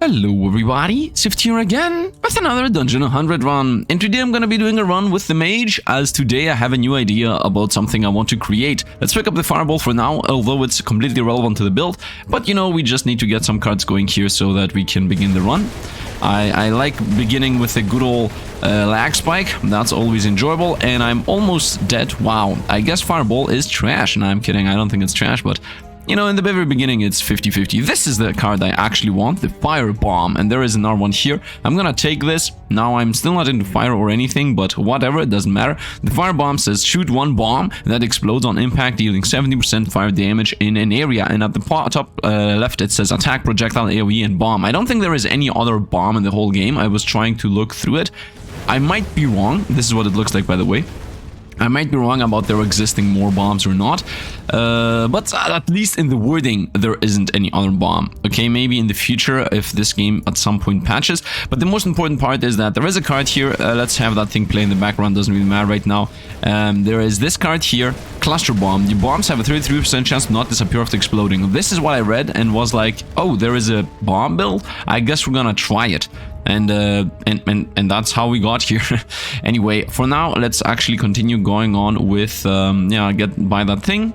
Hello everybody, Sifd here again with another Dungeon 100 run, and today I'm gonna be doing a run with the mage, as today I have a new idea about something I want to create. Let's pick up the fireball for now, although it's completely irrelevant to the build, but you know, we just need to get some cards going here so that we can begin the run. I like beginning with a good old lag spike, that's always enjoyable, and I'm almost dead. Wow, I guess fireball is trash. No, I'm kidding, I don't think it's trash, but you know, in the very beginning, it's 50-50. This is the card I actually want, the Fire Bomb, and there is another one here. I'm gonna take this. Now, I'm still not into fire or anything, but whatever, it doesn't matter. The Fire Bomb says, shoot one bomb that explodes on impact, dealing 70% fire damage in an area, and at the top left, it says, attack, projectile, AoE, and bomb. I don't think there is any other bomb in the whole game. I was trying to look through it. I might be wrong. This is what it looks like, by the way. I might be wrong about there existing more bombs or not, but at least in the wording there isn't any other bomb. Okay, maybe in the future if this game at some point patches, but the most important part is that there is a card here. Let's have that thing play in the background, doesn't really matter right now. There is this card here, Cluster Bomb. The bombs have a 33% chance to not disappear after exploding. This is what I read and was like, oh, there is a bomb build? I guess we're gonna try it. And that's how we got here. Anyway, for now, let's actually continue going on with, yeah, get by that thing.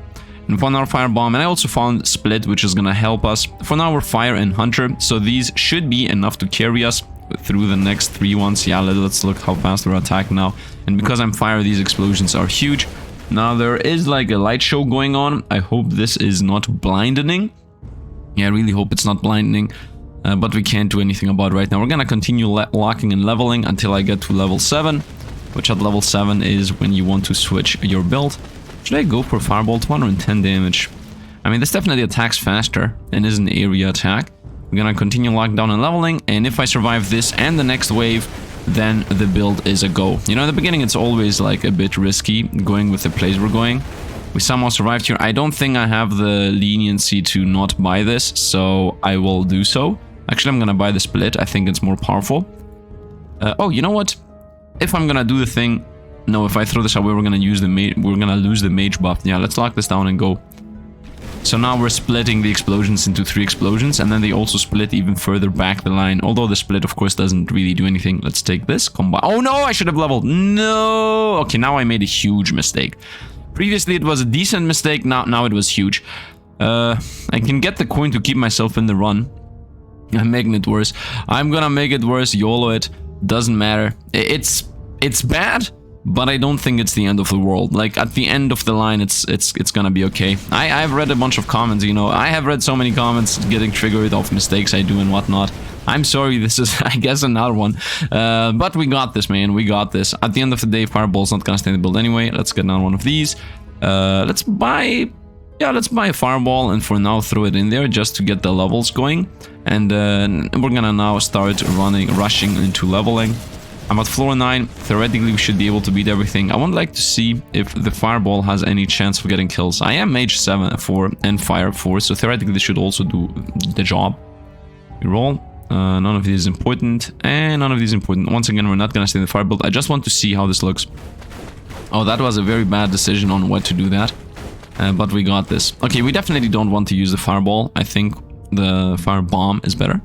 And found our fire bomb, and I also found split, which is gonna help us. For now, we're fire and hunter, so these should be enough to carry us through the next 3 ones. Yeah, let's look how fast we're attacking now. And because I'm fire, these explosions are huge. Now, there is like a light show going on. I hope this is not blinding. Yeah, I really hope it's not blinding. But we can't do anything about it right now. We're gonna continue locking and leveling until I get to level 7, which at level 7 is when you want to switch your build. Should I go for Fireball? 210 damage. I mean, this definitely attacks faster and is an area attack. We're gonna continue locking down and leveling, and if I survive this and the next wave, then the build is a go. You know, in the beginning it's always like a bit risky going with the place we're going. We somehow survived here. I don't think I have the leniency to not buy this, so I will do so. Actually, I'm gonna buy the split. I think it's more powerful. Oh, you know what? If I'm gonna do the thing, no. If I throw this away, we're gonna use the mage. We're gonna lose the mage buff. Yeah, let's lock this down and go. So now we're splitting the explosions into 3 explosions, and then they also split even further back the line. Although the split, of course, doesn't really do anything. Let's take this. Combine. Oh no! I should have leveled. No. Okay, now I made a huge mistake. Previously, it was a decent mistake. Now it was huge. I can get the coin to keep myself in the run. I'm making it worse. I'm gonna make it worse. YOLO it. Doesn't matter. It's bad, but I don't think it's the end of the world. Like at the end of the line, it's gonna be okay. I've read a bunch of comments. You know, I have read so many comments getting triggered of mistakes I do and whatnot. I'm sorry. This is, I guess, another one. But we got this, man. We got this. At the end of the day, Fireball's not gonna stay in the build anyway. Let's get another one of these. Let's buy. Yeah, let's buy a fireball and for now throw it in there just to get the levels going. And we're gonna now start rushing into leveling. I'm at floor 9. Theoretically, we should be able to beat everything. I would like to see if the fireball has any chance of getting kills. I am mage 4 and fire 4, so theoretically this should also do the job. We roll. None of these is important, and none of these is important. Once again, we're not gonna stay in the fire build. I just want to see how this looks. Oh, that was a very bad decision on what to do that. But we got this. Okay, we definitely don't want to use the fireball. I think the fire bomb is better.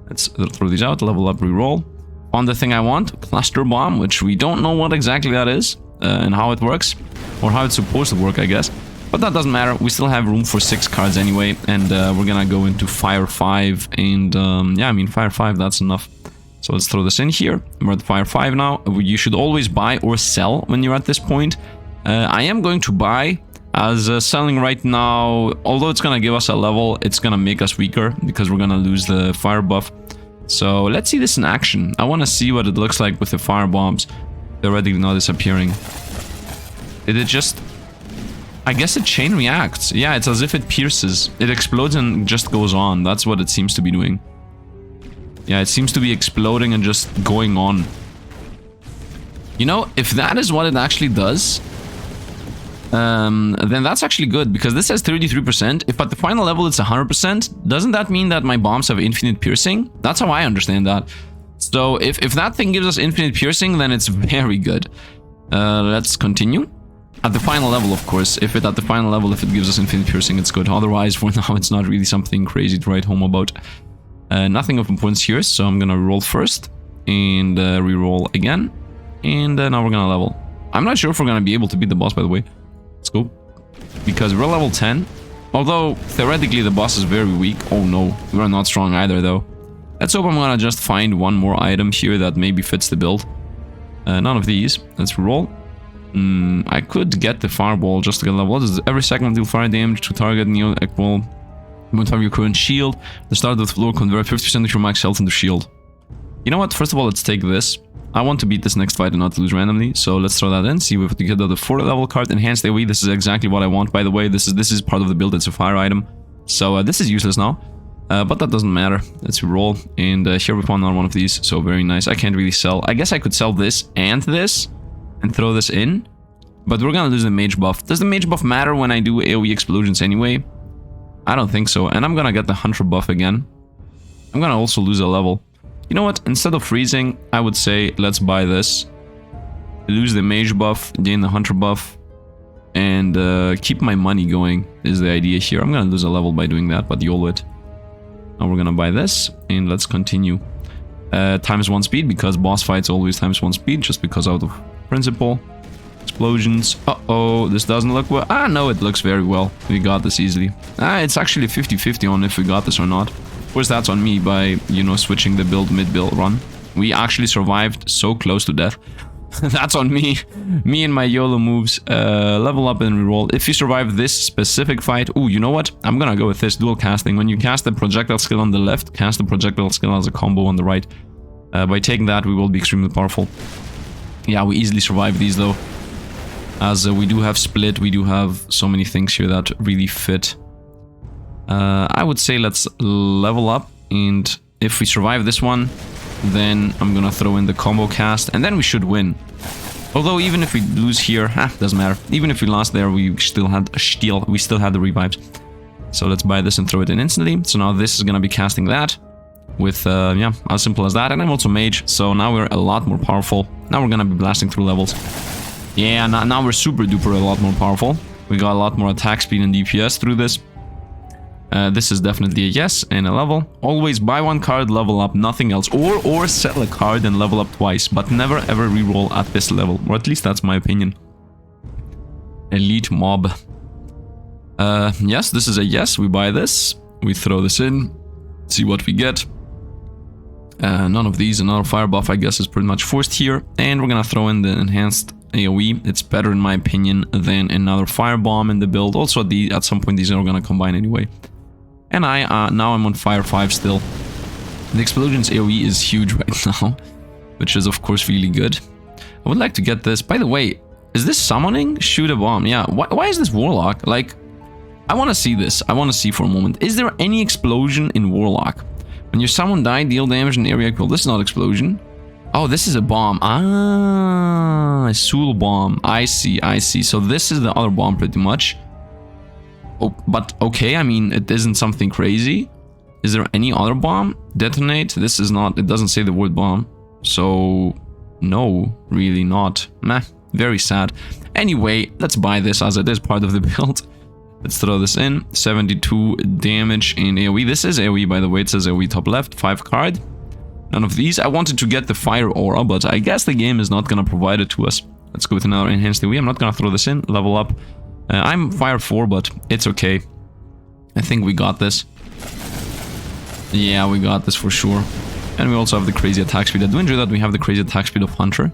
Let's throw these out, level up, reroll. On the thing I want, cluster bomb, which we don't know what exactly that is and how it works, or how it's supposed to work, I guess. But that doesn't matter. We still have room for 6 cards anyway, and we're gonna go into fire 5. And yeah, I mean fire 5, that's enough. So let's throw this in here. We're at fire 5 now. You should always buy or sell when you're at this point. I am going to buy. As selling right now, although it's gonna give us a level, it's gonna make us weaker because we're gonna lose the fire buff. So let's see this in action. I want to see what it looks like with the fire bombs theoretically not disappearing. Did it just... I guess it chain reacts. Yeah, it's as if it pierces. It explodes and just goes on. That's what it seems to be doing. Yeah, it seems to be exploding and just going on. You know, if that is what it actually does... then that's actually good, because this says 33%. If at the final level it's 100%, doesn't that mean that my bombs have infinite piercing? That's how I understand that. So if that thing gives us infinite piercing, then it's very good. Let's continue. At the final level, of course. If it gives us infinite piercing, it's good. Otherwise, for now, it's not really something crazy to write home about. Nothing of importance here, so I'm gonna roll first and re-roll again. And now we're gonna level. I'm not sure if we're gonna be able to beat the boss, by the way. Let's go. Because we're level 10. Although, theoretically, the boss is very weak. Oh no, we're not strong either, though. Let's hope I'm gonna just find one more item here that maybe fits the build. None of these. Let's roll. I could get the fireball just to get level. What is this? Every second deal fire damage to target near equal amount of your current shield. The start of the floor convert 50% of your max health into shield. You know what? First of all, let's take this. I want to beat this next fight and not lose randomly, so let's throw that in. See if we can get the 4th level card. Enhanced AoE. This is exactly what I want, by the way. This is part of the build. It's a fire item. So this is useless now. But that doesn't matter. Let's roll. And here we found another one of these. So very nice. I can't really sell. I guess I could sell this and this and throw this in. But we're gonna lose the mage buff. Does the mage buff matter when I do AoE explosions anyway? I don't think so. And I'm gonna get the hunter buff again. I'm gonna also lose a level. You know what? Instead of freezing, I would say let's buy this. Lose the mage buff, gain the hunter buff. And keep my money going is the idea here. I'm gonna lose a level by doing that, but YOLO it. Now we're gonna buy this, and let's continue. ×1 speed, because boss fights always ×1 speed, just because out of principle. Explosions. Uh-oh, this doesn't look well. Ah, no, it looks very well. We got this easily. It's actually 50-50 on if we got this or not. Of course, that's on me by, you know, switching the build mid-build run. We actually survived so close to death. That's on me. Me and my YOLO moves. Level up and reroll. If you survive this specific fight... Ooh, you know what? I'm gonna go with this dual casting. When you cast the projectile skill on the left, cast the projectile skill as a combo on the right. By taking that, we will be extremely powerful. Yeah, we easily survive these, though. As we do have split, we do have so many things here that really fit. I would say let's level up. And if we survive this one... then I'm gonna throw in the combo cast, and then we should win. Although even if we lose here, doesn't matter. Even if we lost there, we still had the revives. So let's buy this and throw it in instantly. So now this is gonna be casting that with yeah, as simple as that. And I'm also mage, so now we're a lot more powerful. Now we're gonna be blasting through levels. Yeah, now we're super duper a lot more powerful. We got a lot more attack speed and DPS through this. This is definitely a yes and a level. Always buy one card, level up, nothing else. Or sell a card and level up twice, but never ever reroll at this level. Or at least that's my opinion. Elite mob. Yes, this is a yes. We buy this. We throw this in. See what we get. None of these. Another fire buff, I guess, is pretty much forced here. And we're gonna throw in the enhanced AoE. It's better in my opinion than another fire bomb in the build. Also at some point these are gonna combine anyway. And now I'm on fire 5 still. The explosions AoE is huge right now, which is of course really good. I would like to get this. By the way, is this summoning? Shoot a bomb. Yeah, why is this Warlock? Like, I want to see this. I want to see for a moment. Is there any explosion in Warlock? When your summon die, deal damage in area equal. This is not explosion. Oh, this is a bomb. Ah, a Soul bomb. I see. So this is the other bomb pretty much. Oh, but okay, I mean, it isn't something crazy. Is there any other bomb? Detonate? This is not, it doesn't say the word bomb. So, no, really not. Meh, very sad. Anyway, let's buy this as it is part of the build. Let's throw this in. 72 damage in AoE. This is AoE, by the way. It says AoE top left, 5 card. None of these. I wanted to get the fire aura, but I guess the game is not going to provide it to us. Let's go with another enhanced AoE. I'm not going to throw this in. Level up. I'm fire 4, but it's okay. I think we got this. Yeah, we got this for sure. And we also have the crazy attack speed. I do enjoy that we have the crazy attack speed of Hunter,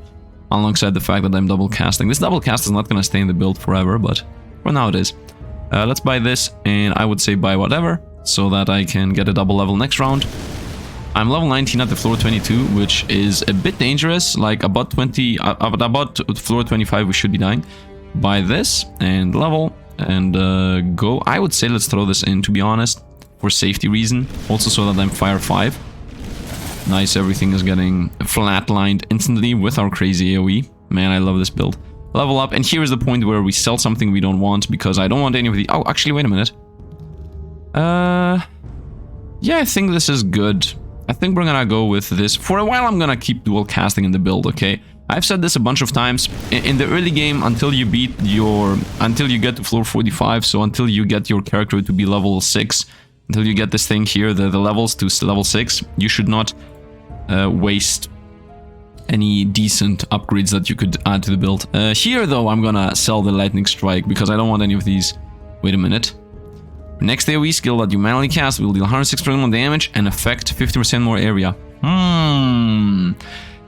alongside the fact that I'm double casting. This double cast is not going to stay in the build forever, but for now it is. Let's buy this, and I would say buy whatever, so that I can get a double level next round. I'm level 19 at the floor 22, which is a bit dangerous. Like about floor 25 we should be dying. Buy this and level and go. I would say let's throw this in, to be honest, for safety reason. Also so that I'm fire 5. Nice, everything is getting flatlined instantly with our crazy AoE. Man, I love this build. Level up, and here is the point where we sell something we don't want, because I don't want any of the... Oh, actually, wait a minute. Yeah, I think this is good. I think we're gonna go with this. For a while, I'm gonna keep dual casting in the build, okay? I've said this a bunch of times. In the early game, until you get to floor 45, so until you get your character to be level 6, until you get this thing here, the levels to level 6, you should not waste any decent upgrades that you could add to the build. Here, though, I'm gonna sell the Lightning Strike because I don't want any of these. Wait a minute. Next AoE skill that you manually cast will deal 106% more damage and affect 50% more area.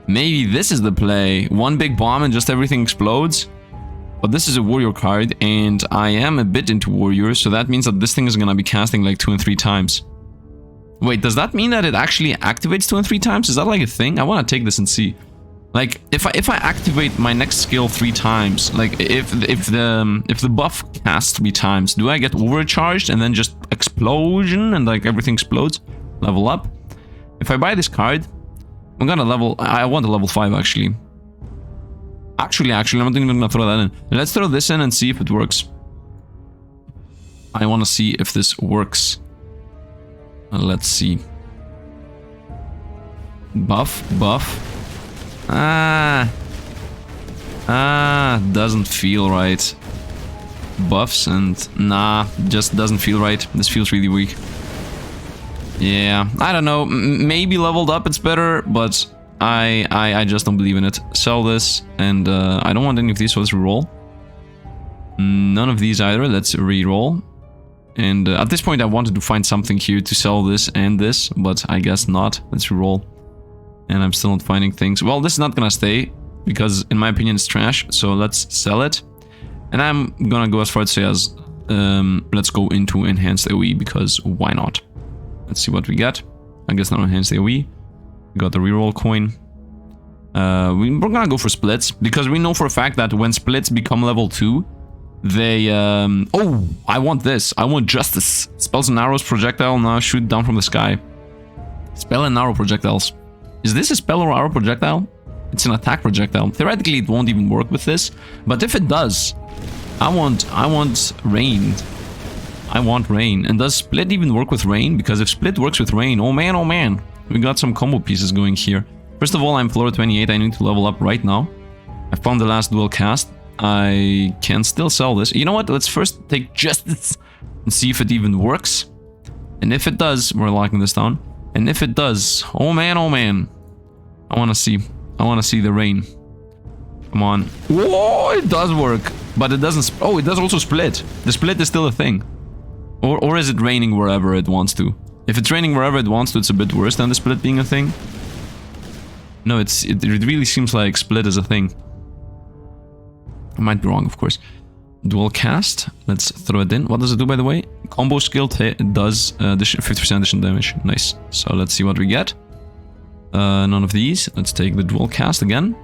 Maybe this is the play. One big bomb and just everything explodes. But this is a warrior card, and I am a bit into warriors, so that means that this thing is gonna be casting like 2 and 3 times. Wait, does that mean that it actually activates 2 and 3 times? Is that like a thing? I want to take this and see. Like, if I activate my next skill 3 times, like if the buff casts 3 times, do I get overcharged and then just explosion and like everything explodes? Level up. If I buy this card, I'm gonna level. I want a level 5 actually. Actually, I'm not even gonna throw that in. Let's throw this in and see if it works. I want to see if this works. Let's see. Buff. Doesn't feel right. Buffs and nah, just doesn't feel right. This feels really weak. Yeah, I don't know. Maybe leveled up it's better, but I just don't believe in it. Sell this, and I don't want any of these, so let's reroll. None of these either. Let's reroll. And at this point, I wanted to find something here to sell this and this, but I guess not. Let's reroll. And I'm still not finding things. Well, this is not gonna stay, because in my opinion, it's trash. So let's sell it. And I'm gonna go as far to say as, let's go into enhanced AoE, because why not? Let's see what we get. I guess not enhanced AoE. We got the reroll coin. We're gonna go for splits, because we know for a fact that when splits become level 2, they, oh, I want this. I want justice. Spells and arrows projectile now shoot down from the sky. Spell and arrow projectiles. Is this a spell or arrow projectile? It's an attack projectile. Theoretically, it won't even work with this. But if it does, I want rain. I want rain. And does split even work with rain? Because if split works with rain, oh man. We got some combo pieces going here. First of all, I'm floor 28. I need to level up right now. I found the last dual cast. I can still sell this. You know what? Let's first take justice and see if it even works. And if it does, we're locking this down. And if it does, oh man, I want to see the rain. Come on. Whoa, it does work, but it doesn't. Oh, it does also split. The split is still a thing. Or is it raining wherever it wants to? If it's raining wherever it wants to, it's a bit worse than the split being a thing. No, it really seems like split is a thing. I might be wrong, of course. Dual cast. Let's throw it in. What does it do, by the way? Combo skill does 50% additional damage. Nice. So let's see what we get. None of these. Let's take the dual cast again.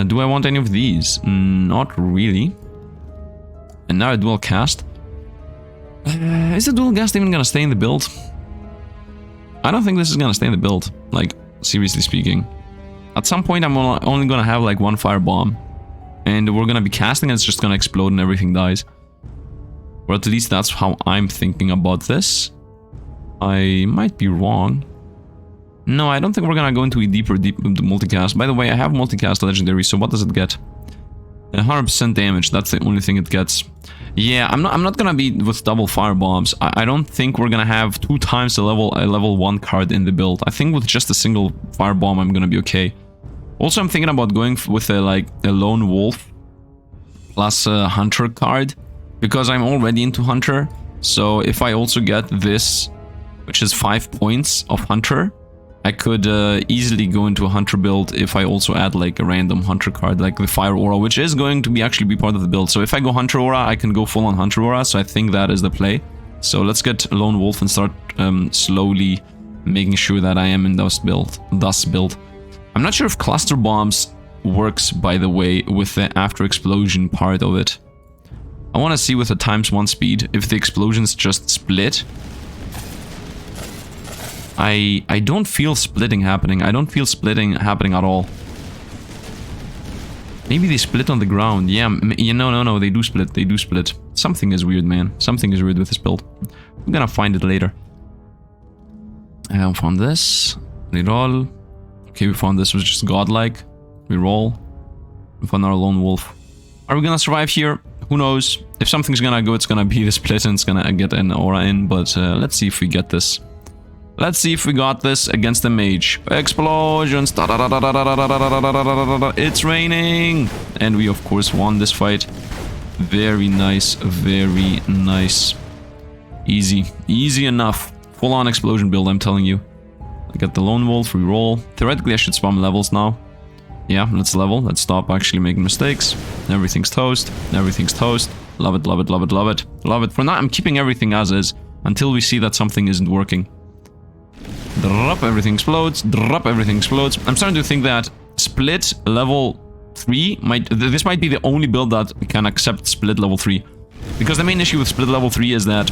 Do I want any of these? Not really. And now a dual cast. Is the dual cast even gonna stay in the build? I don't think this is gonna stay in the build. Like, seriously speaking. At some point, I'm only gonna have like 1 fire bomb. And we're gonna be casting and it's just gonna explode and everything dies. Or at least that's how I'm thinking about this. I might be wrong. No, I don't think we're gonna go into a deep multicast. By the way, I have multicast legendary, so what does it get? 100% damage, that's the only thing it gets. Yeah, I'm not gonna be with double fire bombs. I don't think we're gonna have 2 times a level 1 card in the build. I think with just a single fire bomb, I'm gonna be okay. Also, I'm thinking about going with a lone wolf plus a hunter card, because I'm already into hunter. So if I also get this, which is 5 points of hunter, I could easily go into a hunter build if I also add like a random hunter card, like the fire aura, which is going to actually be part of the build. So if I go hunter aura, I can go full on hunter aura. So I think that is the play. So let's get lone wolf and start slowly making sure that I am in thus build. I'm not sure if cluster bombs works, by the way, with the after explosion part of it. I want to see with the ×1 speed if the explosions just split. I don't feel splitting happening. I don't feel splitting happening at all. Maybe they split on the ground. Yeah, no, they do split. They do split. Something is weird, man. Something is weird with this build. We're gonna find it later. I found this. Reroll. Okay, we found this was just godlike. We roll. We found our lone wolf. Are we gonna survive here? Who knows? If something's gonna go, it's gonna be the split and it's gonna get an aura in. But let's see if we get this. Let's see if we got this against the mage. Explosions. It's raining. And we, of course, won this fight. Very nice. Very nice. Easy. Easy enough. Full-on explosion build, I'm telling you. I got the lone wolf, reroll. Theoretically, I should spam levels now. Yeah, let's level. Let's stop actually making mistakes. Everything's toast. Everything's toast. Love it, love it, love it, love it. Love it. For now, I'm keeping everything as is until we see that something isn't working. Drop, everything explodes. Drop, everything explodes. I'm starting to think that split level 3 might... This might be the only build that can accept split level 3. Because the main issue with split level 3 is that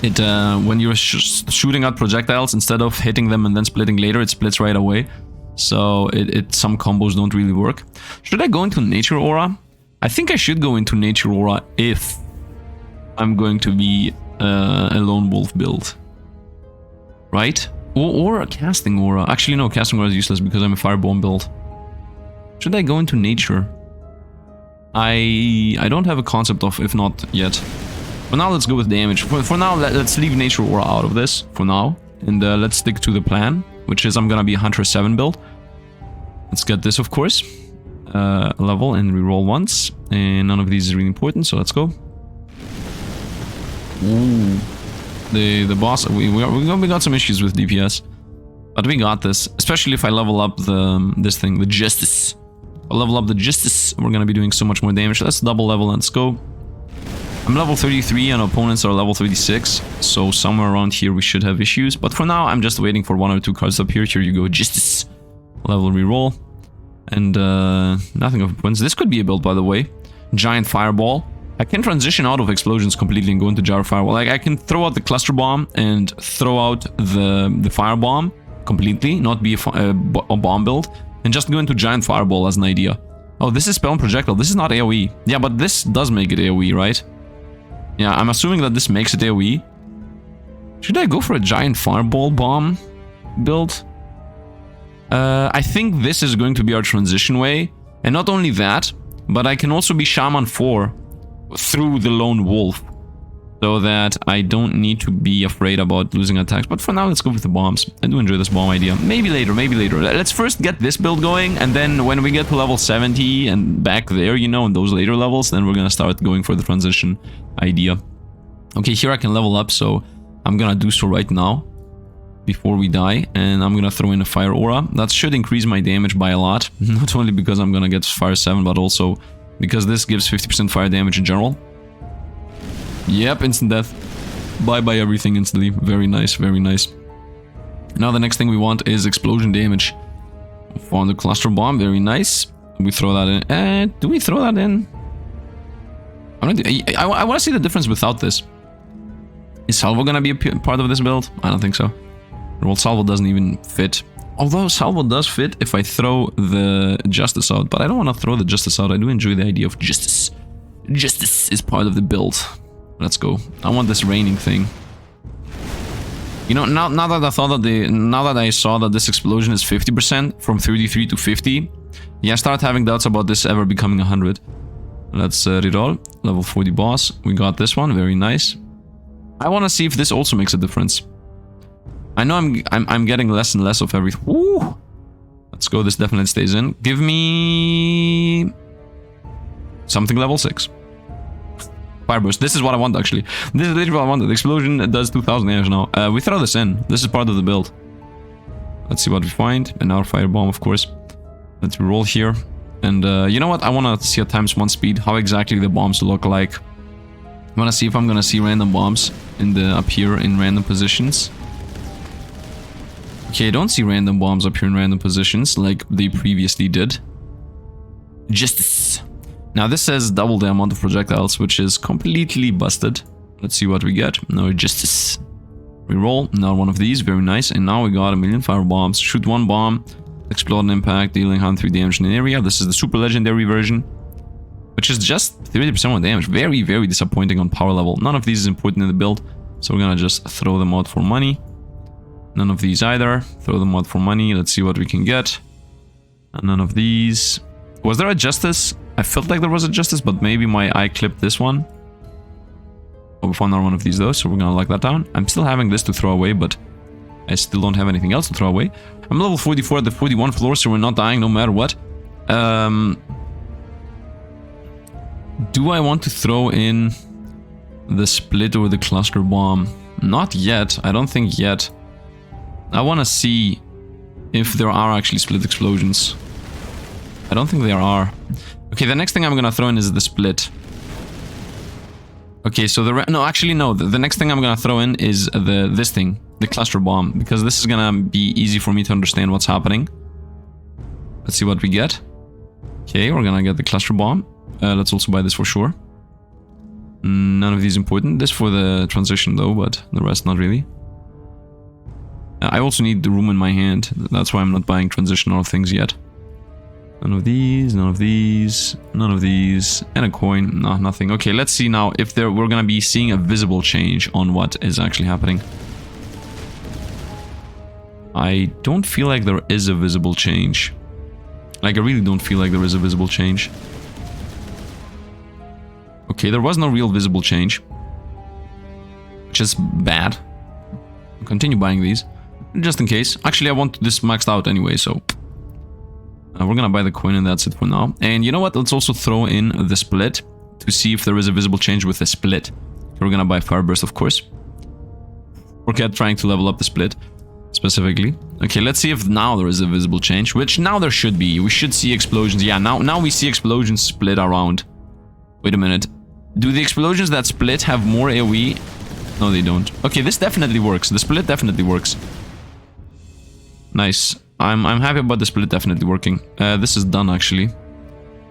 it when you're shooting out projectiles, instead of hitting them and then splitting later, it splits right away. So some combos don't really work. Should I go into Nature Aura? I think I should go into Nature Aura if I'm going to be a Lone Wolf build. Right? Or a Casting Aura. Actually, no, Casting Aura is useless because I'm a Firebomb build. Should I go into Nature? I don't have a concept of if not yet. For now, let's go with damage. For now, let's leave Nature Aura out of this, for now. And let's stick to the plan, which is I'm gonna be a Hunter 7 build. Let's get this, of course. Level and reroll once. And none of these is really important, so let's go. Ooh. The boss, we got some issues with DPS. But we got this. Especially if I level up this thing, the Justice. I'll level up the Justice, we're gonna be doing so much more damage. Let's double level, let's go. I'm level 33 and opponents are level 36, so somewhere around here we should have issues. But for now, I'm just waiting for 1 or 2 cards to appear. Here you go, Justice. Level reroll. And nothing of importance. This could be a build, by the way. Giant Fireball. I can transition out of explosions completely and go into Gyro Fireball. Like, I can throw out the Cluster Bomb and throw out the Firebomb completely, not be a bomb build, and just go into Giant Fireball as an idea. Oh, this is Spell and Projectile. This is not AoE. Yeah, but this does make it AoE, right? Yeah, I'm assuming that this makes it AoE. Should I go for a Giant Fireball bomb build? I think this is going to be our transition way. And not only that, but I can also be Shaman 4 through the Lone Wolf. So that I don't need to be afraid about losing attacks. But for now, let's go with the bombs. I do enjoy this bomb idea. Maybe later, maybe later. Let's first get this build going. And then when we get to level 70 and back there, you know, in those later levels, then we're going to start going for the transition idea. Okay, here I can level up. So I'm going to do so right now. Before we die. And I'm going to throw in a Fire Aura. That should increase my damage by a lot. Not only because I'm going to get Fire 7, but also because this gives 50% fire damage in general. Yep, instant death. Bye-bye everything instantly. Very nice, very nice. Now the next thing we want is explosion damage. Found the Cluster Bomb, very nice. We throw that in. Do we throw that in? I want to see the difference without this. Is Salvo gonna be a part of this build? I don't think so. Well, Salvo doesn't even fit. Although Salvo does fit if I throw the Justice out. But I don't want to throw the Justice out. I do enjoy the idea of Justice. Justice is part of the build. Let's go. I want this raining thing. You know, now that I thought that now that I saw that this explosion is 50% from 33 to 50, yeah, I start having doubts about this ever becoming 100. Let's reroll. Level 40 boss. We got this one. Very nice. I want to see if this also makes a difference. I know I'm getting less and less of everything. Woo! Let's go. This definitely stays in. Give me something level 6. Fireburst. This is what I want, actually. This is literally what I want. The explosion does 2000 damage now. We throw this in. This is part of the build. Let's see what we find. And our Firebomb, of course. Let's roll here. And you know what? I want to see at ×1 speed how exactly the bombs look like. I want to see if I'm going to see random bombs appear in random positions. Okay, I don't see random bombs appear in random positions like they previously did. Justice. Now this says double the amount of projectiles, which is completely busted. Let's see what we get. No Justice. Reroll. Now one of these. Very nice. And now we got 1,000,000 fire bombs. Shoot one bomb. Explode an impact, dealing 103 damage in an area. This is the super legendary version, which is just 30% more damage. Very, very disappointing on power level. None of these is important in the build, so we're gonna just throw them out for money. None of these either. Throw them out for money. Let's see what we can get. And none of these. Was there a Justice I felt like there was a justice, but maybe my eye clipped this one. Oh, we found another one of these though, so we're gonna lock that down. I'm still having this to throw away, but I still don't have anything else to throw away. I'm level 44 at the 41 floor, so we're not dying no matter what. Do I want to throw in the split or the cluster bomb? Not yet. I don't think yet. I want to see if there are actually split explosions. I don't think there are. Okay, the next thing I'm gonna throw in is the split. Okay, so no, actually no. The next thing I'm gonna throw in is this thing, the cluster bomb, because this is gonna be easy for me to understand what's happening. Let's see what we get. Okay, we're gonna get the cluster bomb. Let's also buy this for sure. None of these important. This for the transition though, but the rest not really. I also need the room in my hand. That's why I'm not buying transitional things yet. None of these, none of these, none of these, and a coin. No, nothing. Okay, let's see now if we're gonna be seeing a visible change on what is actually happening. I don't feel like there is a visible change. Like, I really don't feel like there is a visible change. Okay, there was no real visible change. Which is bad. I'll continue buying these. Just in case. Actually, I want this maxed out anyway, so... we're gonna buy the coin and that's it for now. And you know what? Let's also throw in the split to see if there is a visible change with the split. We're gonna buy Fireburst, of course. We're trying to level up the split, specifically. Okay, let's see if now there is a visible change, which now there should be. We should see explosions. Yeah, now we see explosions split around. Wait a minute. Do the explosions that split have more AoE? No, they don't. Okay, this definitely works. The split definitely works. Nice. I'm happy about the split definitely working. This is done, actually.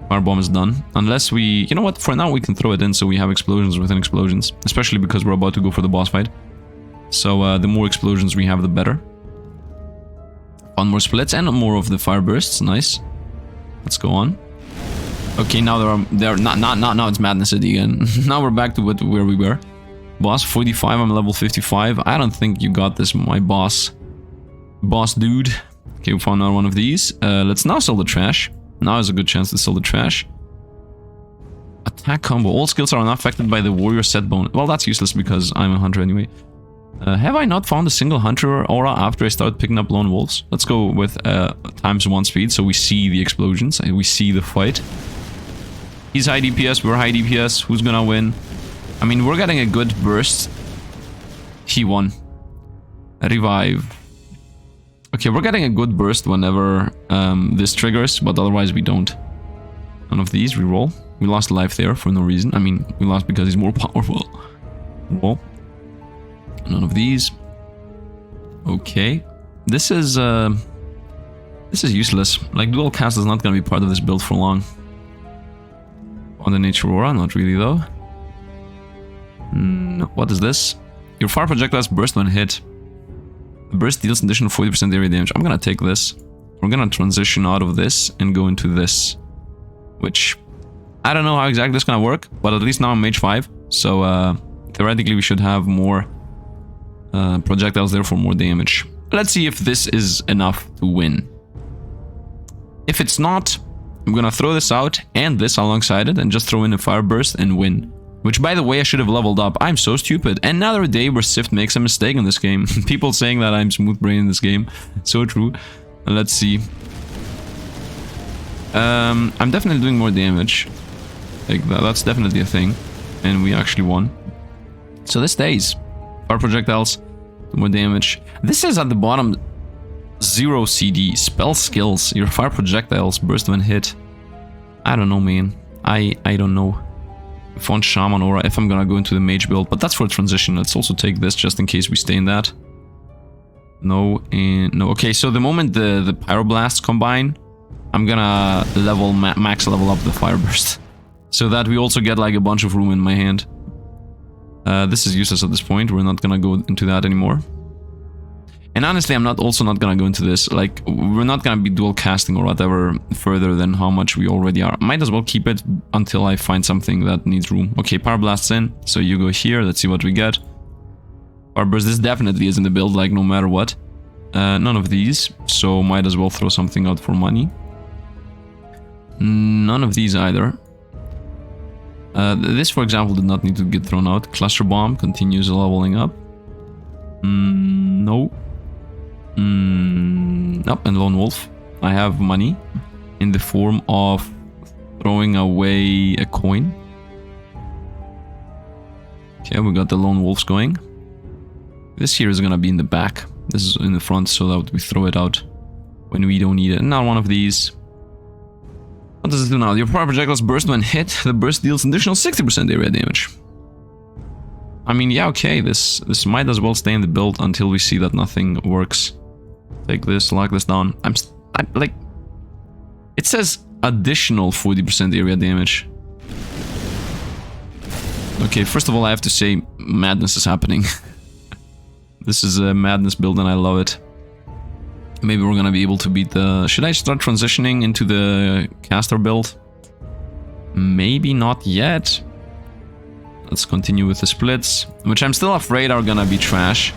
Firebomb is done. Unless we... You know what? For now, we can throw it in so we have explosions within explosions. Especially because we're about to go for the boss fight. So, the more explosions we have, the better. One more splits and more of the fire bursts. Nice. Let's go on. Okay, now now it's Madness City again. Now we're back to where we were. Boss 45, I'm level 55. I don't think you got this, my boss. Boss dude. Okay, we found another one of these. Let's now sell the trash. Now is a good chance to sell the trash. Attack combo. All skills are unaffected by the warrior set bonus. Well, that's useless because I'm a hunter anyway. Have I not found a single hunter aura after I started picking up lone wolves? Let's go with ×1 speed so we see the explosions and we see the fight. He's high DPS, we're high DPS. Who's gonna win? I mean, we're getting a good burst. He won. Revive. Okay, we're getting a good burst whenever this triggers, but otherwise we don't. None of these, reroll. We lost life there for no reason. I mean, we lost because he's more powerful. Roll. None of these. Okay. This is useless. Like, dual cast is not gonna be part of this build for long. On the nature aura, not really though. No, what is this? Your fire projectiles burst when hit. The burst deals additional 40% area damage. I'm gonna take this. We're gonna transition out of this and go into this. Which, I don't know how exactly this is gonna work, but at least now I'm mage 5. So, theoretically we should have more projectiles there for more damage. Let's see if this is enough to win. If it's not, I'm gonna throw this out and this alongside it and just throw in a fire burst and win. Which, by the way, I should have leveled up. I'm so stupid. Another day where Sifd makes a mistake in this game. People saying that I'm smooth brain in this game. So true. Let's see. I'm definitely doing more damage. Like, that's definitely a thing. And we actually won. So this stays. Fire projectiles, more damage. This is at the bottom 0 CD. Spell skills. Your fire projectiles burst when hit. I don't know, man. I don't know. Found Shaman Aura if I'm gonna go into the mage build, but that's for a transition. Let's also take this just in case we stay in that. No, and no. Okay, so the moment the Pyroblasts combine, I'm gonna level max level up the Fire Burst. So that we also get like a bunch of room in my hand. This is useless at this point. We're not gonna go into that anymore. And honestly, I'm also not gonna go into this. Like, we're not gonna be dual casting or whatever further than how much we already are. Might as well keep it until I find something that needs room. Okay, Power Blast's in. So you go here. Let's see what we get. Power Burst, this definitely is in the build, like, no matter what. None of these. So might as well throw something out for money. None of these either. This, for example, did not need to get thrown out. Cluster bomb continues leveling up. No. Nope, and lone wolf. I have money in the form of throwing away a coin. Okay, we got the lone wolves going. This here is gonna be in the back. This is in the front, so that we throw it out when we don't need it. Not one of these. What does it do now? Your power projectiles burst when hit. The burst deals an additional 60% area damage. I mean, yeah, okay. This might as well stay in the build until we see that nothing works. Take this, lock this down. I'm like, it says additional 40% area damage. Okay, first of all, I have to say madness is happening. This is a madness build and I love it. Maybe we're gonna be able to beat the... Should I start transitioning into the caster build? Maybe not yet. Let's continue with the splits, which I'm still afraid are gonna be trash.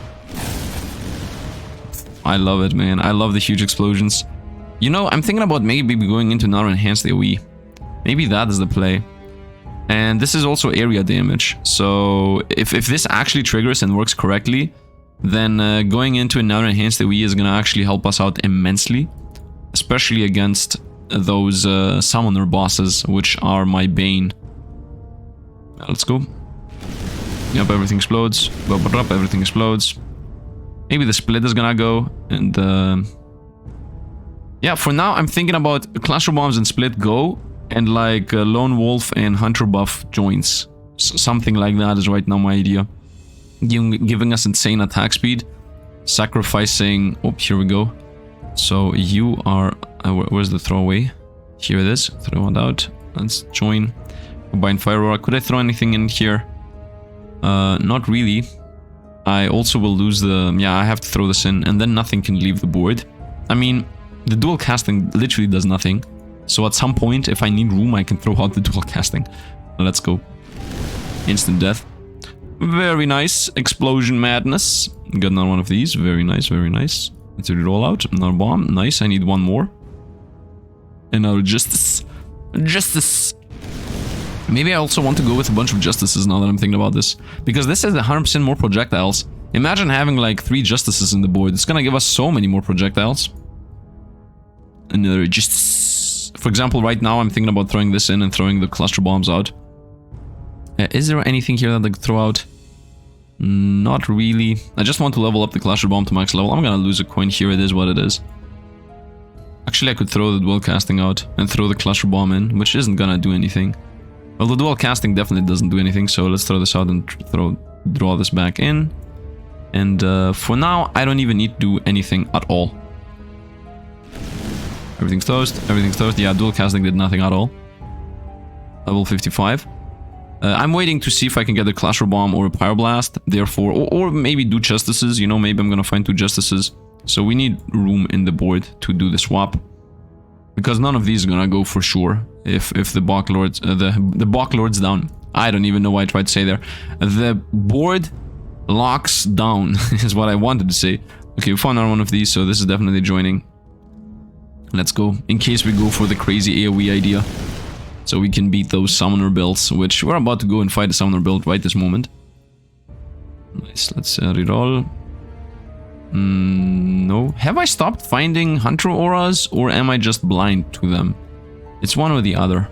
I love it, man. I love the huge explosions. You know, I'm thinking about maybe going into another enhanced AoE. Maybe that is the play. And this is also area damage. So if this actually triggers and works correctly, then going into another enhanced AoE is gonna actually help us out immensely. Especially against those summoner bosses, which are my bane. Let's go. Yep, everything explodes. Everything explodes. Maybe the split is gonna go. And yeah, for now I'm thinking about cluster bombs and split go. And like lone wolf and hunter buff joins. Something like that is right now my idea. Giving us insane attack speed, sacrificing... Oh, here we go. So you are... where's the throwaway? Here it is. Throw it out. Let's join. Combine Fire Aura. Could I throw anything in here? Not really. I also will lose the... Yeah, I have to throw this in, and then nothing can leave the board. I mean, the dual casting literally does nothing. So at some point, if I need room, I can throw out the dual casting. Let's go. Instant death. Very nice. Explosion madness. Got another one of these. Very nice, very nice. Let's roll out. Another bomb. Nice. I need one more. Another justice. Justice. Maybe I also want to go with a bunch of justices now that I'm thinking about this. Because this has 100% more projectiles. Imagine having like 3 justices in the board. It's gonna give us so many more projectiles. Another justice. For example, right now I'm thinking about throwing this in and throwing the cluster bombs out. Is there anything here that I could throw out? Not really. I just want to level up the cluster bomb to max level. I'm gonna lose a coin here. It is what it is. Actually, I could throw the dual casting out and throw the cluster bomb in, which isn't gonna do anything. Well, the dual casting definitely doesn't do anything, so let's throw this out and draw this back in. And for now, I don't even need to do anything at all. Everything's toast. Everything's toast. Yeah, dual casting did nothing at all. Level 55. I'm waiting to see if I can get a cluster bomb or a pyroblast. Therefore, or maybe do justices. You know, maybe I'm gonna find 2 justices. So we need room in the board to do the swap, because none of these are gonna go for sure. If the Bok Lord's the Bok Lord's down. I don't even know why I tried to say there. The board locks down is what I wanted to say. Okay, we found another one of these, so this is definitely joining. Let's go, in case we go for the crazy AoE idea. So we can beat those summoner builds, which we're about to go and fight a summoner build right this moment. Nice, let's reroll. No. Have I stopped finding hunter auras, or am I just blind to them? It's one or the other.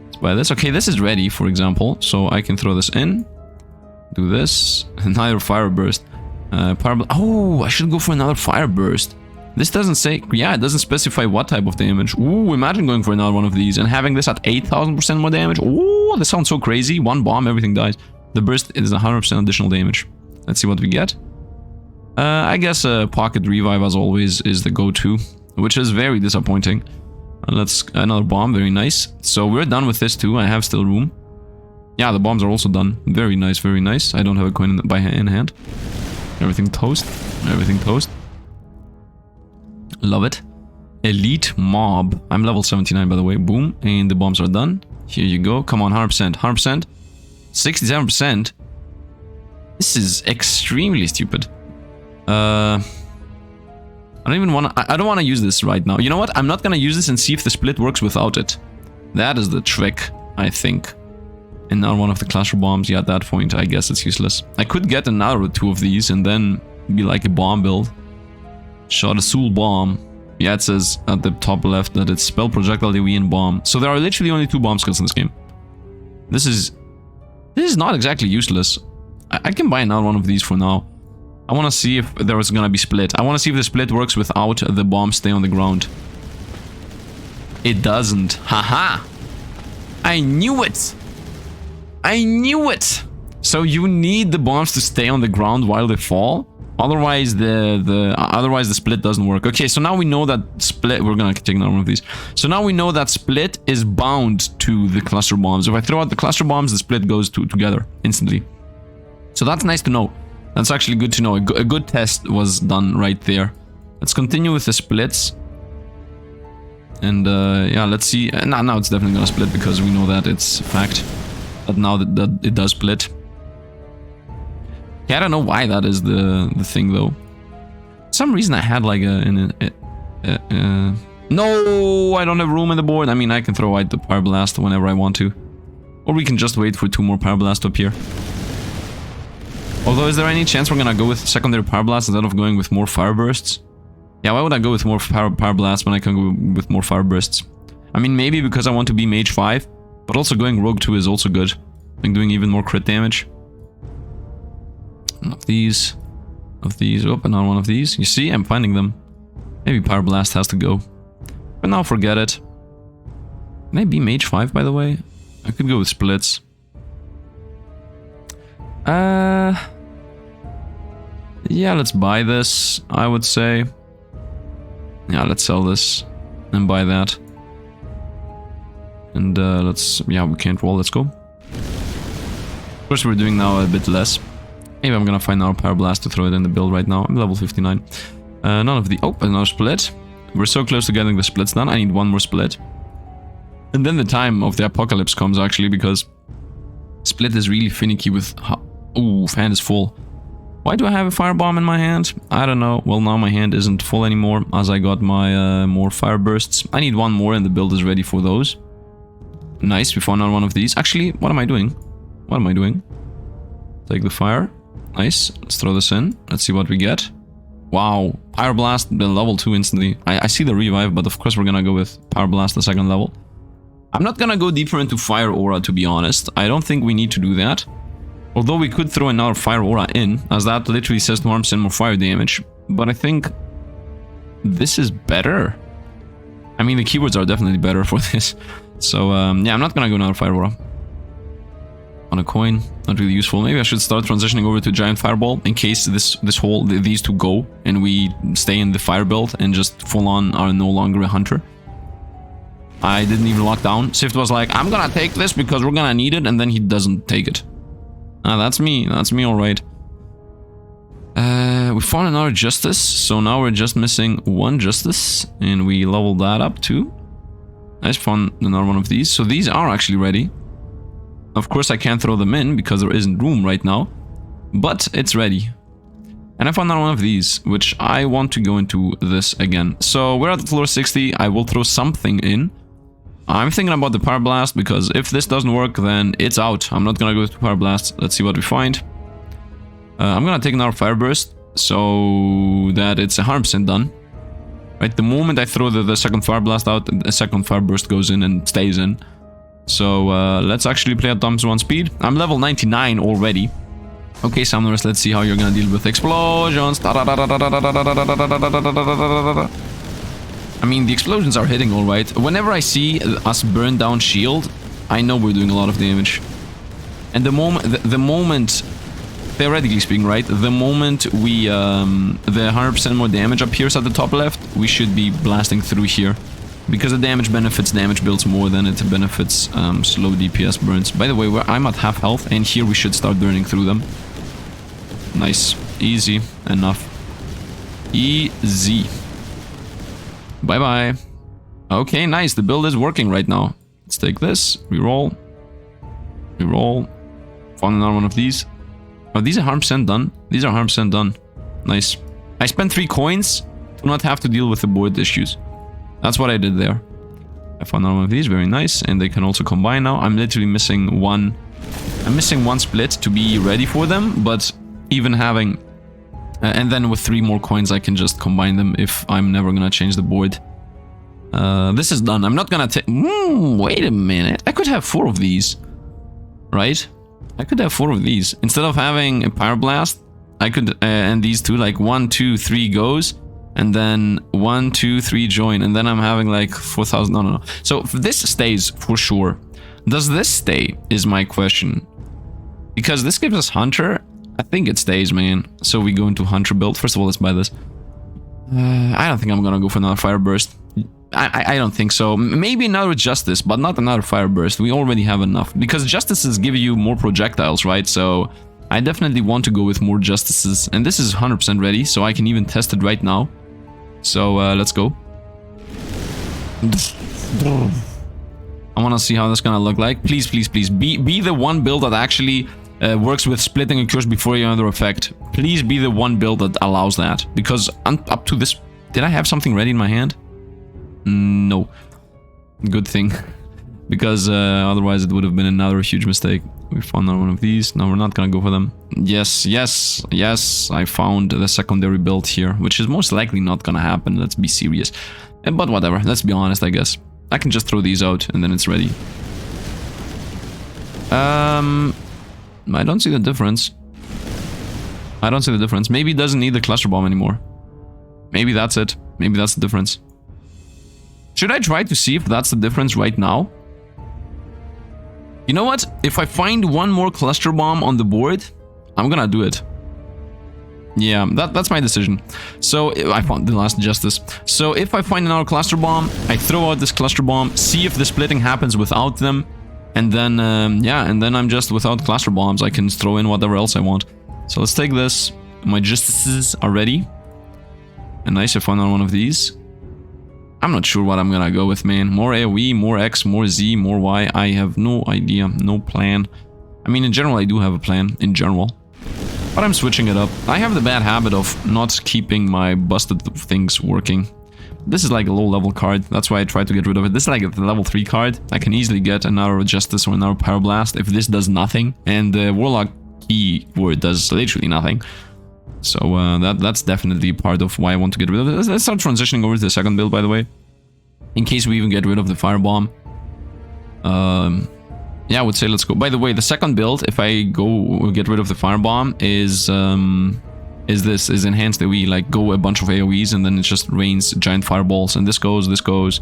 Let's buy this. Okay, this is ready, for example, so I can throw this in. Do this. Another fire burst. Oh, I should go for another fire burst. This doesn't say... Yeah, it doesn't specify what type of damage. Ooh, imagine going for another one of these and having this at 8,000% more damage. Ooh, this sounds so crazy. One bomb, everything dies. The burst is 100% additional damage. Let's see what we get. I guess pocket revive, as always, is the go-to, which is very disappointing. Let's... Another bomb, very nice. So we're done with this too. I have still room. Yeah, the bombs are also done. Very nice, very nice. I don't have a coin in hand. Everything toast. Everything toast. Love it. Elite mob. I'm level 79, by the way. Boom. And the bombs are done. Here you go. Come on, 100%. 100%. 67%. This is extremely stupid. I don't even want to... I don't want to use this right now. You know what? I'm not going to use this and see if the split works without it. That is the trick, I think. And not one of the cluster bombs. Yeah, at that point, I guess it's useless. I could get another 2 of these and then be like a bomb build. Shot a soul bomb. Yeah, it says at the top left that it's spell, projectile, AoE, and bomb. So there are literally only 2 bomb skills in this game. This is not exactly useless. I can buy another one of these for now. I want to see if there is gonna be split. I want to see if the split works without the bomb stay on the ground. It doesn't. Haha! I knew it! I knew it! So you need the bombs to stay on the ground while they fall? Otherwise the split doesn't work. Okay, so now we know that split... We're gonna take another one of these. So now we know that split is bound to the cluster bombs. If I throw out the cluster bombs, the split goes together instantly. So that's nice to know. That's actually good to know. A good test was done right there. Let's continue with the splits. And yeah, let's see. Now it's definitely gonna split because we know that it's a fact. But now that it does split. Yeah, I don't know why that is the thing though. For some reason I had like no, I don't have room in the board. I mean, I can throw out the Power Blast whenever I want to. Or we can just wait for 2 more Power Blasts to appear. Although, is there any chance we're gonna go with secondary Power Blast instead of going with more Fire Bursts? Yeah, why would I go with more Power Blast when I can go with more Fire Bursts? I mean, maybe because I want to be Mage 5, but also going Rogue 2 is also good. Like doing even more crit damage. Of these. Oh, another one of these. You see, I'm finding them. Maybe Power Blast has to go. But now forget it. Can I be Mage 5, by the way? I could go with splits. Yeah, let's buy this, I would say. Yeah, let's sell this and buy that. And yeah, we can't roll, let's go. Of course, we're doing now a bit less. Maybe I'm gonna find our Power Blast to throw it in the build right now. I'm level 59. None of the... Oh, another split. We're so close to getting the splits done. I need 1 more split. And then the time of the apocalypse comes, actually, because split is really finicky with... Ooh, hand is full. Why do I have a firebomb in my hand? I don't know. Well, now my hand isn't full anymore, as I got my more fire bursts. I need 1 more and the build is ready for those. Nice, we found out one of these. Actually, what am I doing? What am I doing? Take the fire. Nice. Let's throw this in. Let's see what we get. Wow. Power Blast, level 2 instantly. I see the revive, but of course we're gonna go with Power Blast the 2nd level. I'm not gonna go deeper into Fire Aura, to be honest. I don't think we need to do that. Although we could throw another Fire Aura in, as that literally says to harm send more fire damage. But I think this is better. I mean, the keywords are definitely better for this. So, yeah, I'm not gonna go another Fire Aura. On a coin, not really useful. Maybe I should start transitioning over to Giant Fireball in case these 2 go and we stay in the fire build and just full on are no longer a hunter. I didn't even lock down. Sifd was like, I'm gonna take this because we're gonna need it, and then he doesn't take it. That's me. That's me, alright. We found another Justice, so now we're just missing 1 Justice, and we leveled that up too. I found another one of these, so these are actually ready. Of course, I can't throw them in because there isn't room right now, but it's ready. And I found another one of these, which I want to go into this again. So we're at floor 60. I will throw something in. I'm thinking about the Power Blast because if this doesn't work, then it's out. I'm not gonna go to Power Blast. Let's see what we find. I'm gonna take another Fire Burst so that it's 100% done. Right, the moment I throw the 2nd Fire Blast out, the 2nd Fire Burst goes in and stays in. So let's actually play at Thumbs 1 speed. I'm level 99 already. Okay, Summoners, let's see how you're gonna deal with explosions. I mean, the explosions are hitting alright. Whenever I see us burn down shield, I know we're doing a lot of damage. And the moment, theoretically speaking, right, the moment we, the 100% more damage appears at the top left, we should be blasting through here. Because the damage benefits damage builds more than it benefits slow DPS burns. By the way, I'm at half health, and here we should start burning through them. Nice. Easy. Enough. Easy. Bye-bye. Okay, nice. The build is working right now. Let's take this. Reroll. Reroll. Found another one of these. Oh, these are 100% done. These are 100% done. Nice. I spent 3 coins to not have to deal with the board issues. That's what I did there. I found another one of these, very nice. And they can also combine now. I'm literally missing one. I'm missing one split to be ready for them, but even having... and then with 3 more coins, I can just combine them if I'm never gonna change the board. This is done. I'm not gonna take... wait a minute. I could have 4 of these. Right? I could have 4 of these. Instead of having a Pyroblast, I could... and these 2, like 1, 2, 3 goes. And then 1, 2, 3 join. And then I'm having like 4,000... No. So this stays for sure. Does this stay is my question. Because this gives us Hunter. I think it stays, man. So we go into Hunter build. First of all, let's buy this. I don't think I'm gonna go for another Fire Burst. I don't think so. Maybe another Justice, but not another Fire Burst. We already have enough. Because Justices give you more projectiles, right? So I definitely want to go with more Justices. And this is 100% ready, so I can even test it right now. So let's go. I want to see how that's gonna look like. Please, please, please. Be the one build that actually works with splitting a curse before another effect. Please be the one build that allows that. Because up to this... Did I have something ready in my hand? No. Good thing. Because otherwise it would have been another huge mistake. We found another one of these. No, we're not gonna go for them. Yes, yes, yes. I found the secondary build here. Which is most likely not gonna happen. Let's be serious. But whatever. Let's be honest, I guess. I can just throw these out and then it's ready. I don't see the difference. I don't see the difference. Maybe it doesn't need the cluster bomb anymore. Maybe that's it. Maybe that's the difference. Should I try to see if that's the difference right now? You know what? If I find one more cluster bomb on the board, I'm gonna do it. Yeah, that's my decision. So I found the last Justice. So if I find another cluster bomb, I throw out this cluster bomb, see if the splitting happens without them, and then yeah, and then I'm just without cluster bombs. I can throw in whatever else I want. So let's take this. My Justices are ready. And nice, I found another one of these. I'm not sure what I'm gonna go with, man. More AoE, more X, more Z, more Y. I have no idea, no plan. I mean, in general, I do have a plan, in general. But I'm switching it up. I have the bad habit of not keeping my busted things working. This is like a low-level card. That's why I try to get rid of it. This is like a level 3 card. I can easily get another Justice or another Pyroblast if this does nothing. And the Warlock keyword does literally nothing. So that's definitely part of why I want to get rid of it. Let's start transitioning over to the second build, by the way. In case we even get rid of the Firebomb. Yeah, I would say let's go. By the way, the second build, if I go get rid of the Firebomb, is enhanced AoE. Like, go a bunch of AoEs and then it just rains giant fireballs. And this goes, this goes.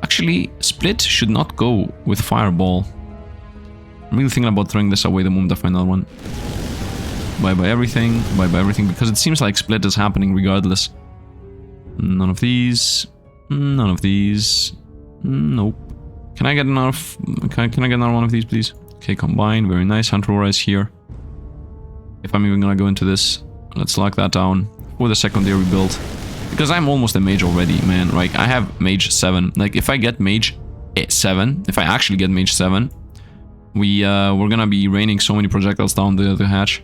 Actually, Split should not go with Fireball. I'm really thinking about throwing this away the moment I find another one. Bye-bye everything, because it seems like Split is happening regardless. None of these. None of these. Nope. Can I get another... Can I get another one of these, please? Okay, combine. Very nice. Hunter Aura is here. If I'm even gonna go into this, let's lock that down for the secondary build. Because I'm almost a mage already, man. Like, I have mage 7. Like, if I get mage 7, if I actually get mage 7, we're gonna be raining so many projectiles down the hatch.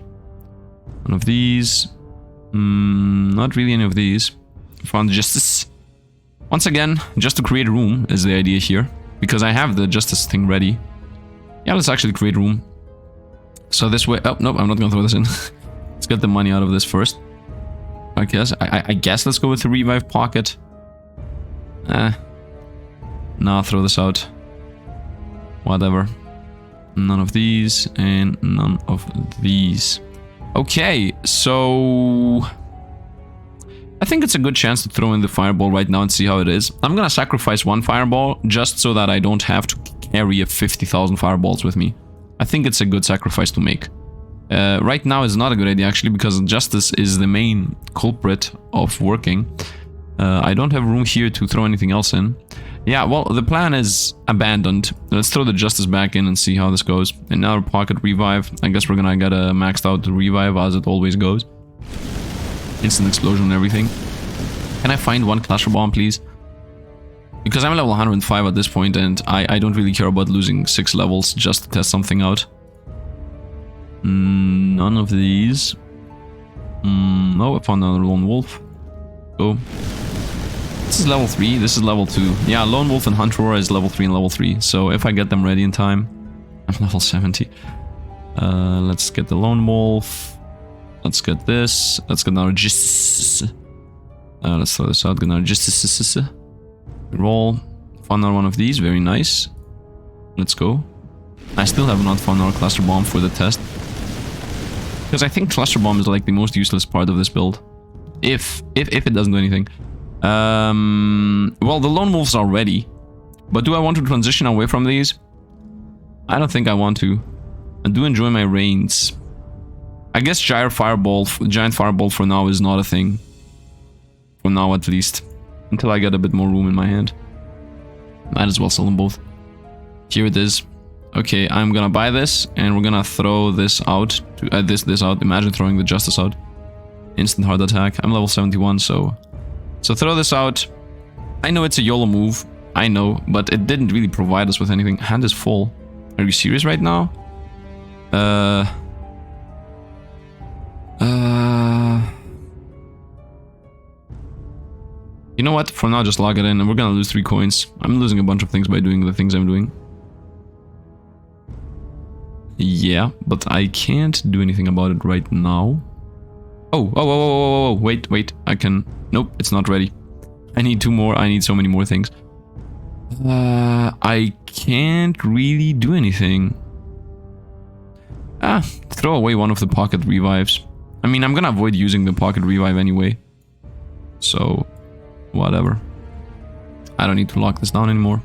One of these. Not really any of these. Found Justice. Once again, just to create room is the idea here. Because I have the Justice thing ready. Yeah, let's actually create room. So this way... Oh, nope, I'm not gonna throw this in. Let's get the money out of this first. I guess let's go with the Revive Pocket. Nah, throw this out. Whatever. None of these, and none of these. Okay, so... I think it's a good chance to throw in the Fireball right now and see how it is. I'm gonna sacrifice one Fireball just so that I don't have to carry a 50,000 Fireballs with me. I think it's a good sacrifice to make. Right now is not a good idea actually, because Justice is the main culprit of working. I don't have room here to throw anything else in. Yeah, well, the plan is abandoned. Let's throw the Justice back in and see how this goes. Another Pocket Revive. I guess we're gonna get a maxed out Revive as it always goes. Instant explosion and everything. Can I find one Cluster Bomb, please? Because I'm level 105 at this point and I don't really care about losing 6 levels just to test something out. None of these. No, I found another Lone Wolf. Go. This is level 3, this is level 2. Yeah, Lone Wolf and Hunter is level 3 and level 3. So if I get them ready in time, I'm level 70. Let's get the Lone Wolf. Let's get this. Let's get another Justice. Let's throw this out. Get another Justice. Roll. Found another one of these. Very nice. Let's go. I still have not found another Cluster Bomb for the test. Because I think Cluster Bomb is like the most useless part of this build. If it doesn't do anything. Well, the Lone Wolves are ready. But do I want to transition away from these? I don't think I want to. I do enjoy my reigns. I guess Giant Fireball for now is not a thing. For now, at least. Until I get a bit more room in my hand. Might as well sell them both. Here it is. Okay, I'm gonna buy this, and we're gonna throw this out. This out. Imagine throwing the Justice out. Instant hard attack. I'm level 71, so throw this out. I know it's a YOLO move. I know, but it didn't really provide us with anything. Hand is full. Are you serious right now? You know what? For now, just log it in, and we're gonna lose 3 coins. I'm losing a bunch of things by doing the things I'm doing. Yeah, but I can't do anything about it right now. Oh, wait, I can... Nope, it's not ready. I need 2 more, I need so many more things. I can't really do anything. Throw away one of the pocket revives. I mean, I'm gonna avoid using the pocket revive anyway. So, whatever. I don't need to lock this down anymore.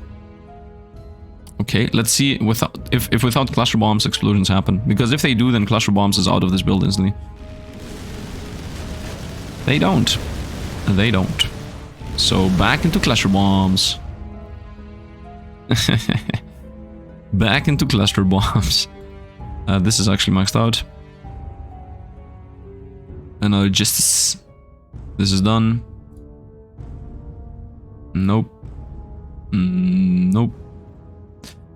Okay, let's see if without cluster bombs explosions happen. Because if they do, then cluster bombs is out of this build instantly. They don't. They don't. So back into cluster bombs. Back into cluster bombs. This is actually maxed out. Another Justice. This is done. Nope. Nope.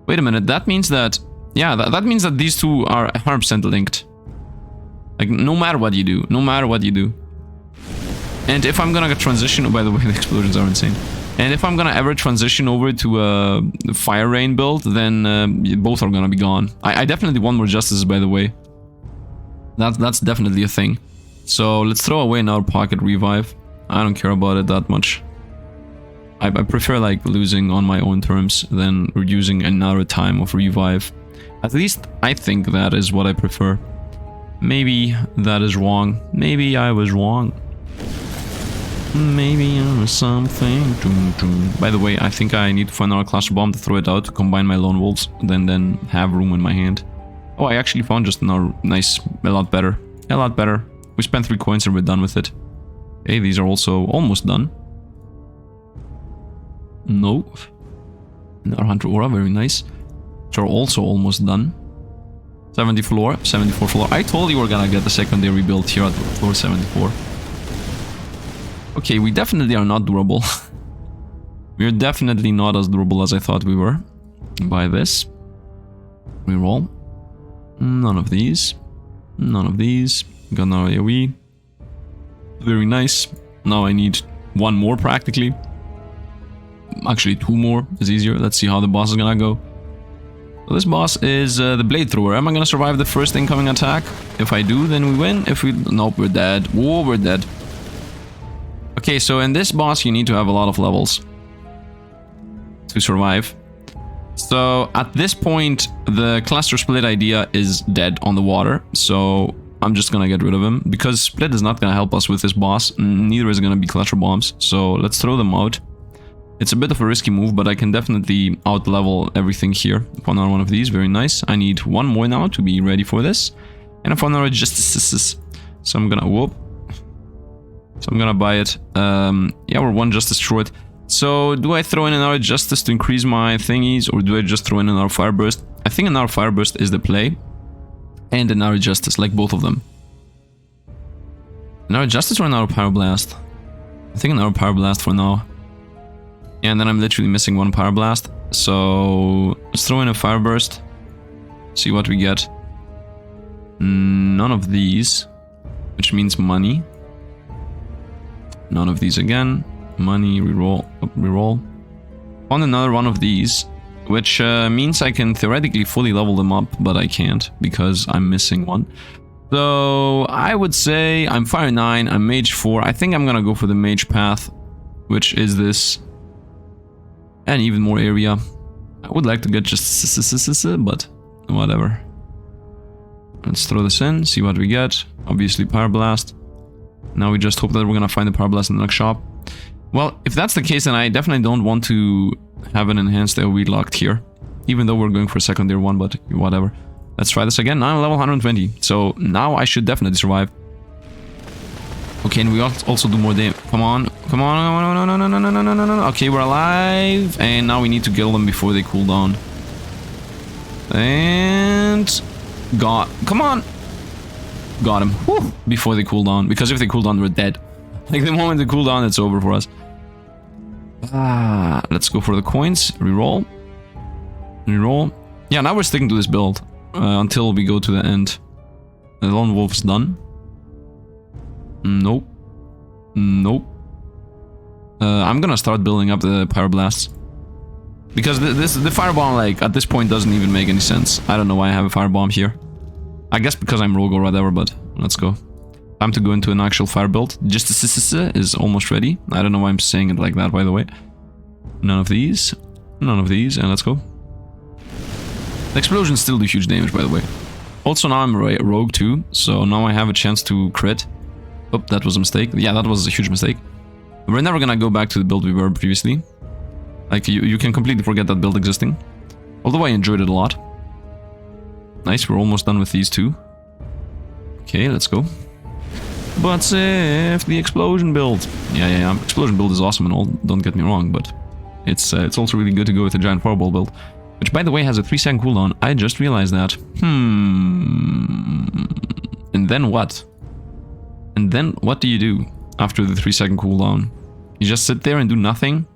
Wait a minute, that means that... Yeah, that means that these two are 100% linked. Like, no matter what you do. No matter what you do. And if I'm gonna transition... Oh, by the way, the explosions are insane. And if I'm gonna ever transition over to a Fire Rain build, then both are gonna be gone. I definitely want more Justices, by the way. That's definitely a thing. So, let's throw away another Pocket Revive. I don't care about it that much. I prefer like losing on my own terms than using another time of revive. At least I think that is what I prefer. Maybe that is wrong. Maybe I was wrong. Maybe I was something. By the way, I think I need to find another cluster bomb to throw it out to combine my lone wolves, then have room in my hand. Oh, I actually found just another nice, a lot better. A lot better. We spent 3 coins and we're done with it. Okay, these are also almost done. No. Another Hunter Aura, very nice. Which are also almost done. 70 floor, 74 floor. I told you we're gonna get the secondary build here at floor 74. Okay, we definitely are not durable. We are definitely not as durable as I thought we were. Buy this. Reroll. None of these. None of these. Got another AoE. Very nice. Now I need 1 more practically. Actually 2 more is easier. Let's see how the boss is gonna go. So this boss is the Blade Thrower. Am I gonna survive the first incoming attack? If I do, then we win. If we... Nope, we're dead. Whoa, we're dead. Okay, so in this boss you need to have a lot of levels to survive. So at this point the cluster split idea is dead on the water. So I'm just gonna get rid of him. Because split is not gonna help us with this boss. Neither is gonna be cluster bombs. So let's throw them out. It's a bit of a risky move, but I can definitely out-level everything here. Found another one of these, very nice. I need 1 more now to be ready for this. And I found another Justices. So I'm gonna... Whoop. So I'm gonna buy it. Yeah, we're 1 Justice short. So, do I throw in another Justice to increase my thingies, or do I just throw in another Fire Burst? I think another Fire Burst is the play. And another Justice, like both of them. Another Justice or another Pyroblast? I think another Pyroblast for now. And then I'm literally missing 1 Pyroblast. So let's throw in a Fire Burst. See what we get. None of these. Which means money. None of these again. Money, reroll, reroll. On another one of these, which means I can theoretically fully level them up, but I can't because I'm missing one. So I would say I'm Fire 9, I'm Mage 4. I think I'm gonna go for the Mage path, which is this. And even more area. I would like to get just but whatever. Let's throw this in, see what we get. Obviously Power Blast. Now we just hope that we're gonna find the Power Blast in the next shop. Well, if that's the case, then I definitely don't want to have an enhanced AoE locked here. Even though we're going for a secondary one, but whatever. Let's try this again. Now I'm level 120, so now I should definitely survive. Okay, and we also do more damage. Come on, come on, no. Okay, we're alive, and now we need to kill them before they cool down. And... come on! Got him. Whew. Before they cool down, because if they cool down, we're dead. Like, the moment they cool down, it's over for us. Let's go for the coins. Reroll. Reroll. Yeah, now we're sticking to this build until we go to the end. The Lone Wolf's done. Nope. Nope. I'm gonna start building up the Pyro Blasts. Because the Firebomb, like, at this point doesn't even make any sense. I don't know why I have a Firebomb here. I guess because I'm Rogue or whatever, but let's go. Time to go into an actual fire build. Just is almost ready. I don't know why I'm saying it like that, by the way. None of these. None of these, and let's go. The explosions still do huge damage, by the way. Also, now I'm Rogue too, so now I have a chance to crit. Oh, that was a mistake. Yeah, that was a huge mistake. We're never gonna go back to the build we were previously. Like, you can completely forget that build existing. Although I enjoyed it a lot. Nice, we're almost done with these two. Okay, let's go. But Sifd, the explosion build. Yeah, explosion build is awesome and all, don't get me wrong, but it's also really good to go with a giant fireball build. Which, by the way, has a 3-second cooldown. I just realized that. And then what? And then what do you do after the 3-second cooldown? You just sit there and do nothing?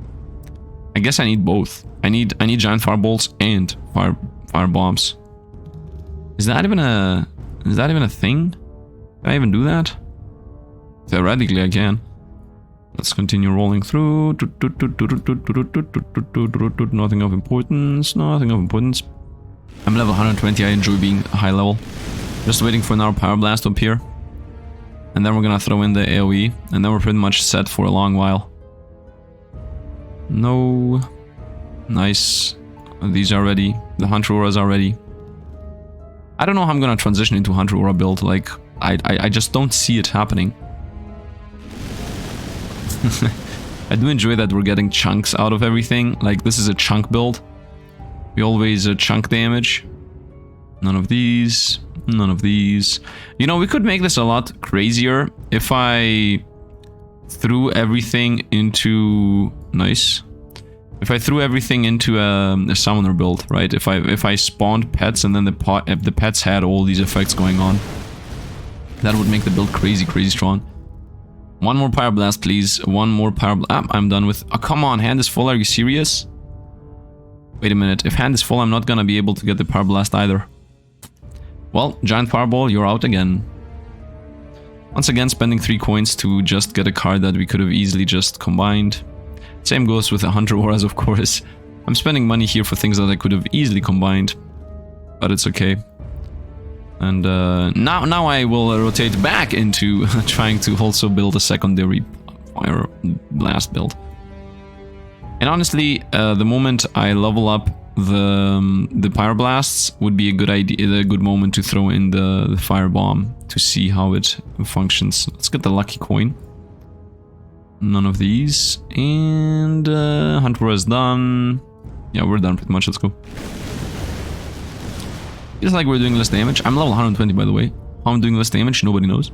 I guess I need both. I need giant fireballs and fire bombs. Is that even a thing? Can I even do that? Theoretically, I can. Let's continue rolling through. Nothing of importance. Nothing of importance. I'm level 120. I enjoy being high level. Just waiting for another Power Blast up here. And then we're gonna throw in the AoE. And then we're pretty much set for a long while. No. Nice. These are ready. The Hunter Auras are ready. I don't know how I'm gonna transition into Hunter Aura build. Like, I just don't see it happening. I do enjoy that we're getting chunks out of everything. Like, this is a chunk build. We always chunk damage. None of these. None of these. You know, we could make this a lot crazier if I threw everything into... Nice. If I threw everything into a summoner build, right? If I spawned pets and then if the pets had all these effects going on, that would make the build crazy strong. One more Pyro Blast, please. One more Pyro Blast. I'm done with... Oh, come on, hand is full. Are you serious? Wait a minute. If hand is full, I'm not gonna be able to get the Pyro Blast either. Well, Giant Fireball, you're out again. Once again, spending 3 coins to just get a card that we could have easily just combined. Same goes with the Hunter Auras, of course. I'm spending money here for things that I could have easily combined. But it's okay. And now I will rotate back into trying to also build a secondary Fire Blast build. And honestly, the moment I level up the Pyro Blasts would be a good idea, a good moment to throw in the Fire Bomb to see how it functions. Let's get the lucky coin. None of these. And Hunter is done. Yeah, we're done pretty much. Let's go. Feels like we're doing less damage. I'm level 120, by the way. How I'm doing less damage, nobody knows.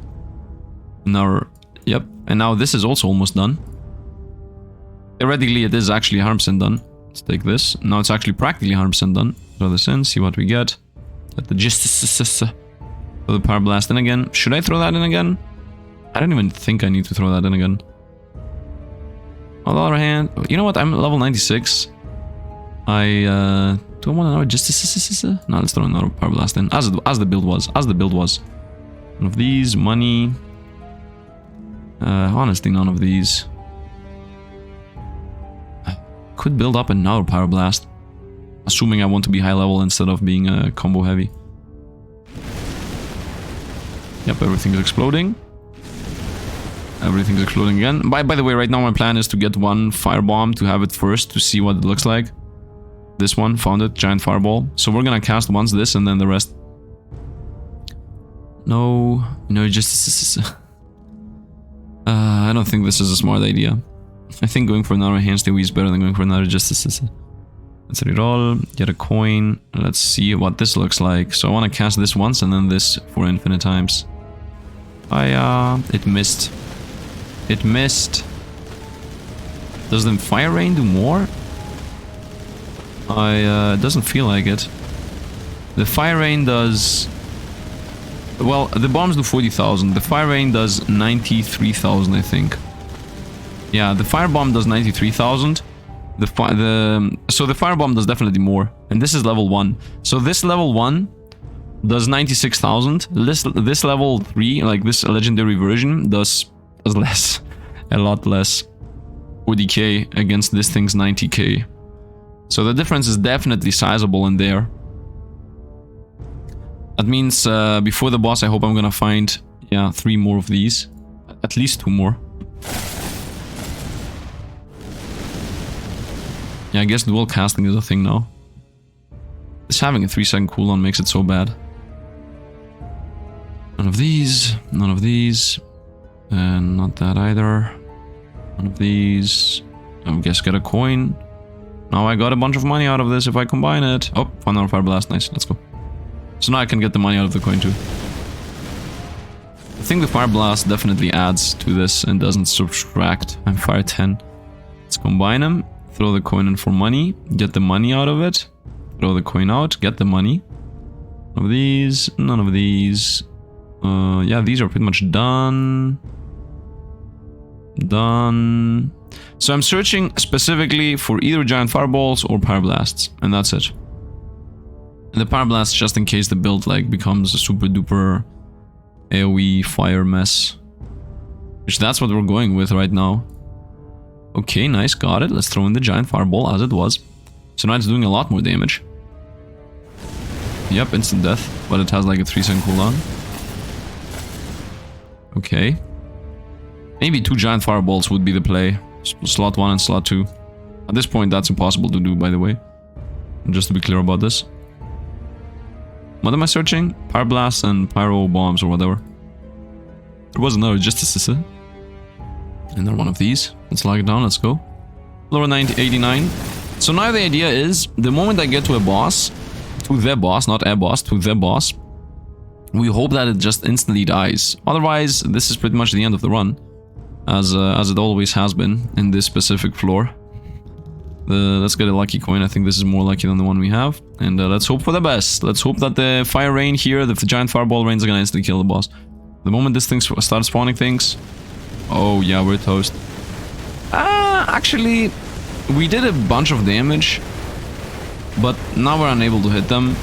Now, yep. And now this is also almost done. Theoretically, it is actually 100% done. Let's take this. Now it's actually practically 100% done. Throw this in, see what we get. Let the throw the Power Blast in again. Should I throw that in again? I don't even think I need to throw that in again. On the other hand, you know what? I'm level 96. Do I want another just no, let's throw another Power Blast in. As the build was. As the build was. None of these. Money. Honestly, none of these. could build up another Pyroblast. Assuming I want to be high level instead of being combo heavy. Yep, everything's exploding. Everything's exploding again. By the way, right now my plan is to get one firebomb to have it first to see what it looks like. This one, found it, giant fireball. So we're gonna cast once this and then the rest. No, just... I don't think this is a smart idea. I think going for another enhanced AoE is better than going for another justice. Let's reroll, get a coin. Let's see what this looks like. So I want to cast this once and then this for infinite times. It missed. It missed. Does the fire rain do more? It doesn't feel like it. The fire rain does... Well, the bombs do 40,000. The fire rain does 93,000, I think. Yeah, the firebomb does 93,000. So the firebomb does definitely more. And this is level 1. So this level 1 does 96,000. This level 3, like this legendary version, does less. A lot less. 40k against this thing's 90k. So the difference is definitely sizable in there. That means before the boss I hope I'm gonna find, yeah, 3 more of these. At least 2 more. Yeah, I guess dual casting is a thing now. Just having a 3-second cooldown makes it so bad. None of these, none of these, and not that either. None of these. I guess get a coin. Now I got a bunch of money out of this if I combine it. Oh, final fire blast, nice, let's go. So now I can get the money out of the coin too. I think the fire blast definitely adds to this and doesn't subtract. I'm fire 10. Let's combine them. Throw the coin in for money, get the money out of it, throw the coin out, get the money. None of these, none of these. Yeah, these are pretty much done. Done. So I'm searching specifically for either giant fireballs or pyroblasts, and that's it. And the pyroblasts just in case the build like becomes a super duper AoE fire mess. Which that's what we're going with right now. Okay, nice, got it. Let's throw in the giant fireball as it was. So now it's doing a lot more damage. Yep, instant death, but it has like a 3-second cooldown. Okay. Maybe 2 giant fireballs would be the play. Slot 1 and slot 2. At this point, that's impossible to do, by the way. Just to be clear about this. What am I searching? Pyroblasts and pyro bombs or whatever. There was another justice. Another one of these. Let's lock it down, let's go. Lower 89. So now the idea is, the moment I get to a boss, to the boss, not a boss, to the boss, we hope that it just instantly dies. Otherwise, this is pretty much the end of the run. As it always has been in this specific floor. Let's get a lucky coin. I think this is more lucky than the one we have. And let's hope for the best. Let's hope that the fire rain here, the giant fireball rains are gonna instantly kill the boss. The moment this thing starts spawning things... Oh yeah, we're toast. Actually, we did a bunch of damage. But now we're unable to hit them.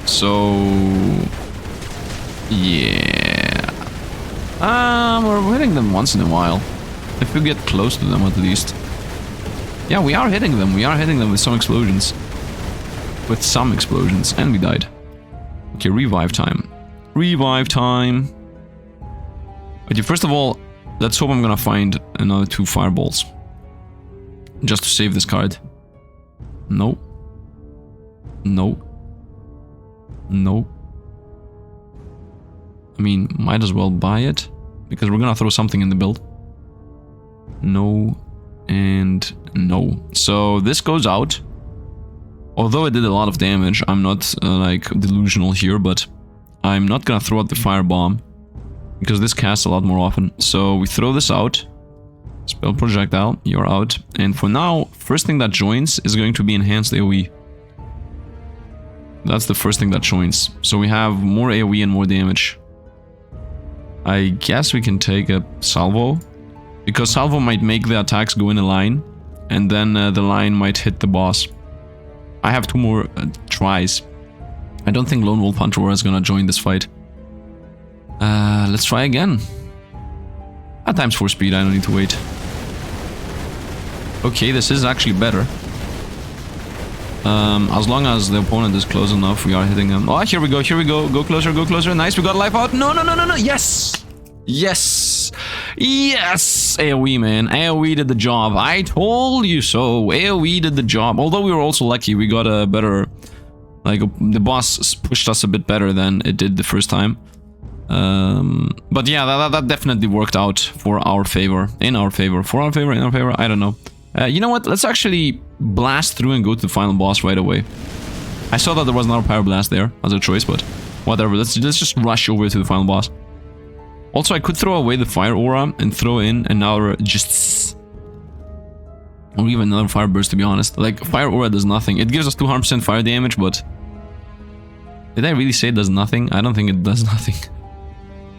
So... Yeah... we're hitting them once in a while. If we get close to them at least. Yeah, we are hitting them. We are hitting them with some explosions. With some explosions. And we died. Okay, revive time. Revive time. Okay, first of all, let's hope I'm gonna find another 2 fireballs. Just to save this card. No. No. No. I mean, might as well buy it. Because we're gonna throw something in the build. No. And no. So this goes out. Although it did a lot of damage, I'm not like delusional here, but I'm not gonna throw out the firebomb. Because this casts a lot more often. So we throw this out. Spell projectile, you're out. And for now, first thing that joins is going to be enhanced AoE. That's the first thing that joins. So we have more AoE and more damage. I guess we can take a salvo. Because salvo might make the attacks go in a line. And then the line might hit the boss. I have 2 more tries. I don't think Lone Wolf Hunter is gonna join this fight. Let's try again. At times 4 speed, I don't need to wait. Okay, this is actually better. As long as the opponent is close enough, we are hitting them. Oh, here we go, here we go. Go closer, go closer. Nice, we got life out. No, no, no, no, no. Yes! Yes! Yes! AoE, man. AoE did the job. I told you so. AoE did the job. Although we were also lucky. We got a better... Like, the boss pushed us a bit better than it did the first time. But yeah, that definitely worked out for our favor. In our favor. For our favor, in our favor. I don't know. You know what? Let's actually blast through and go to the final boss right away. I saw that there was another pyroblast there as a choice, but whatever. Let's just rush over to the final boss. Also, I could throw away the fire aura and throw in another just... Or even another fire burst, to be honest. Like, fire aura does nothing. It gives us 200% fire damage, but... Did I really say it does nothing? I don't think it does nothing.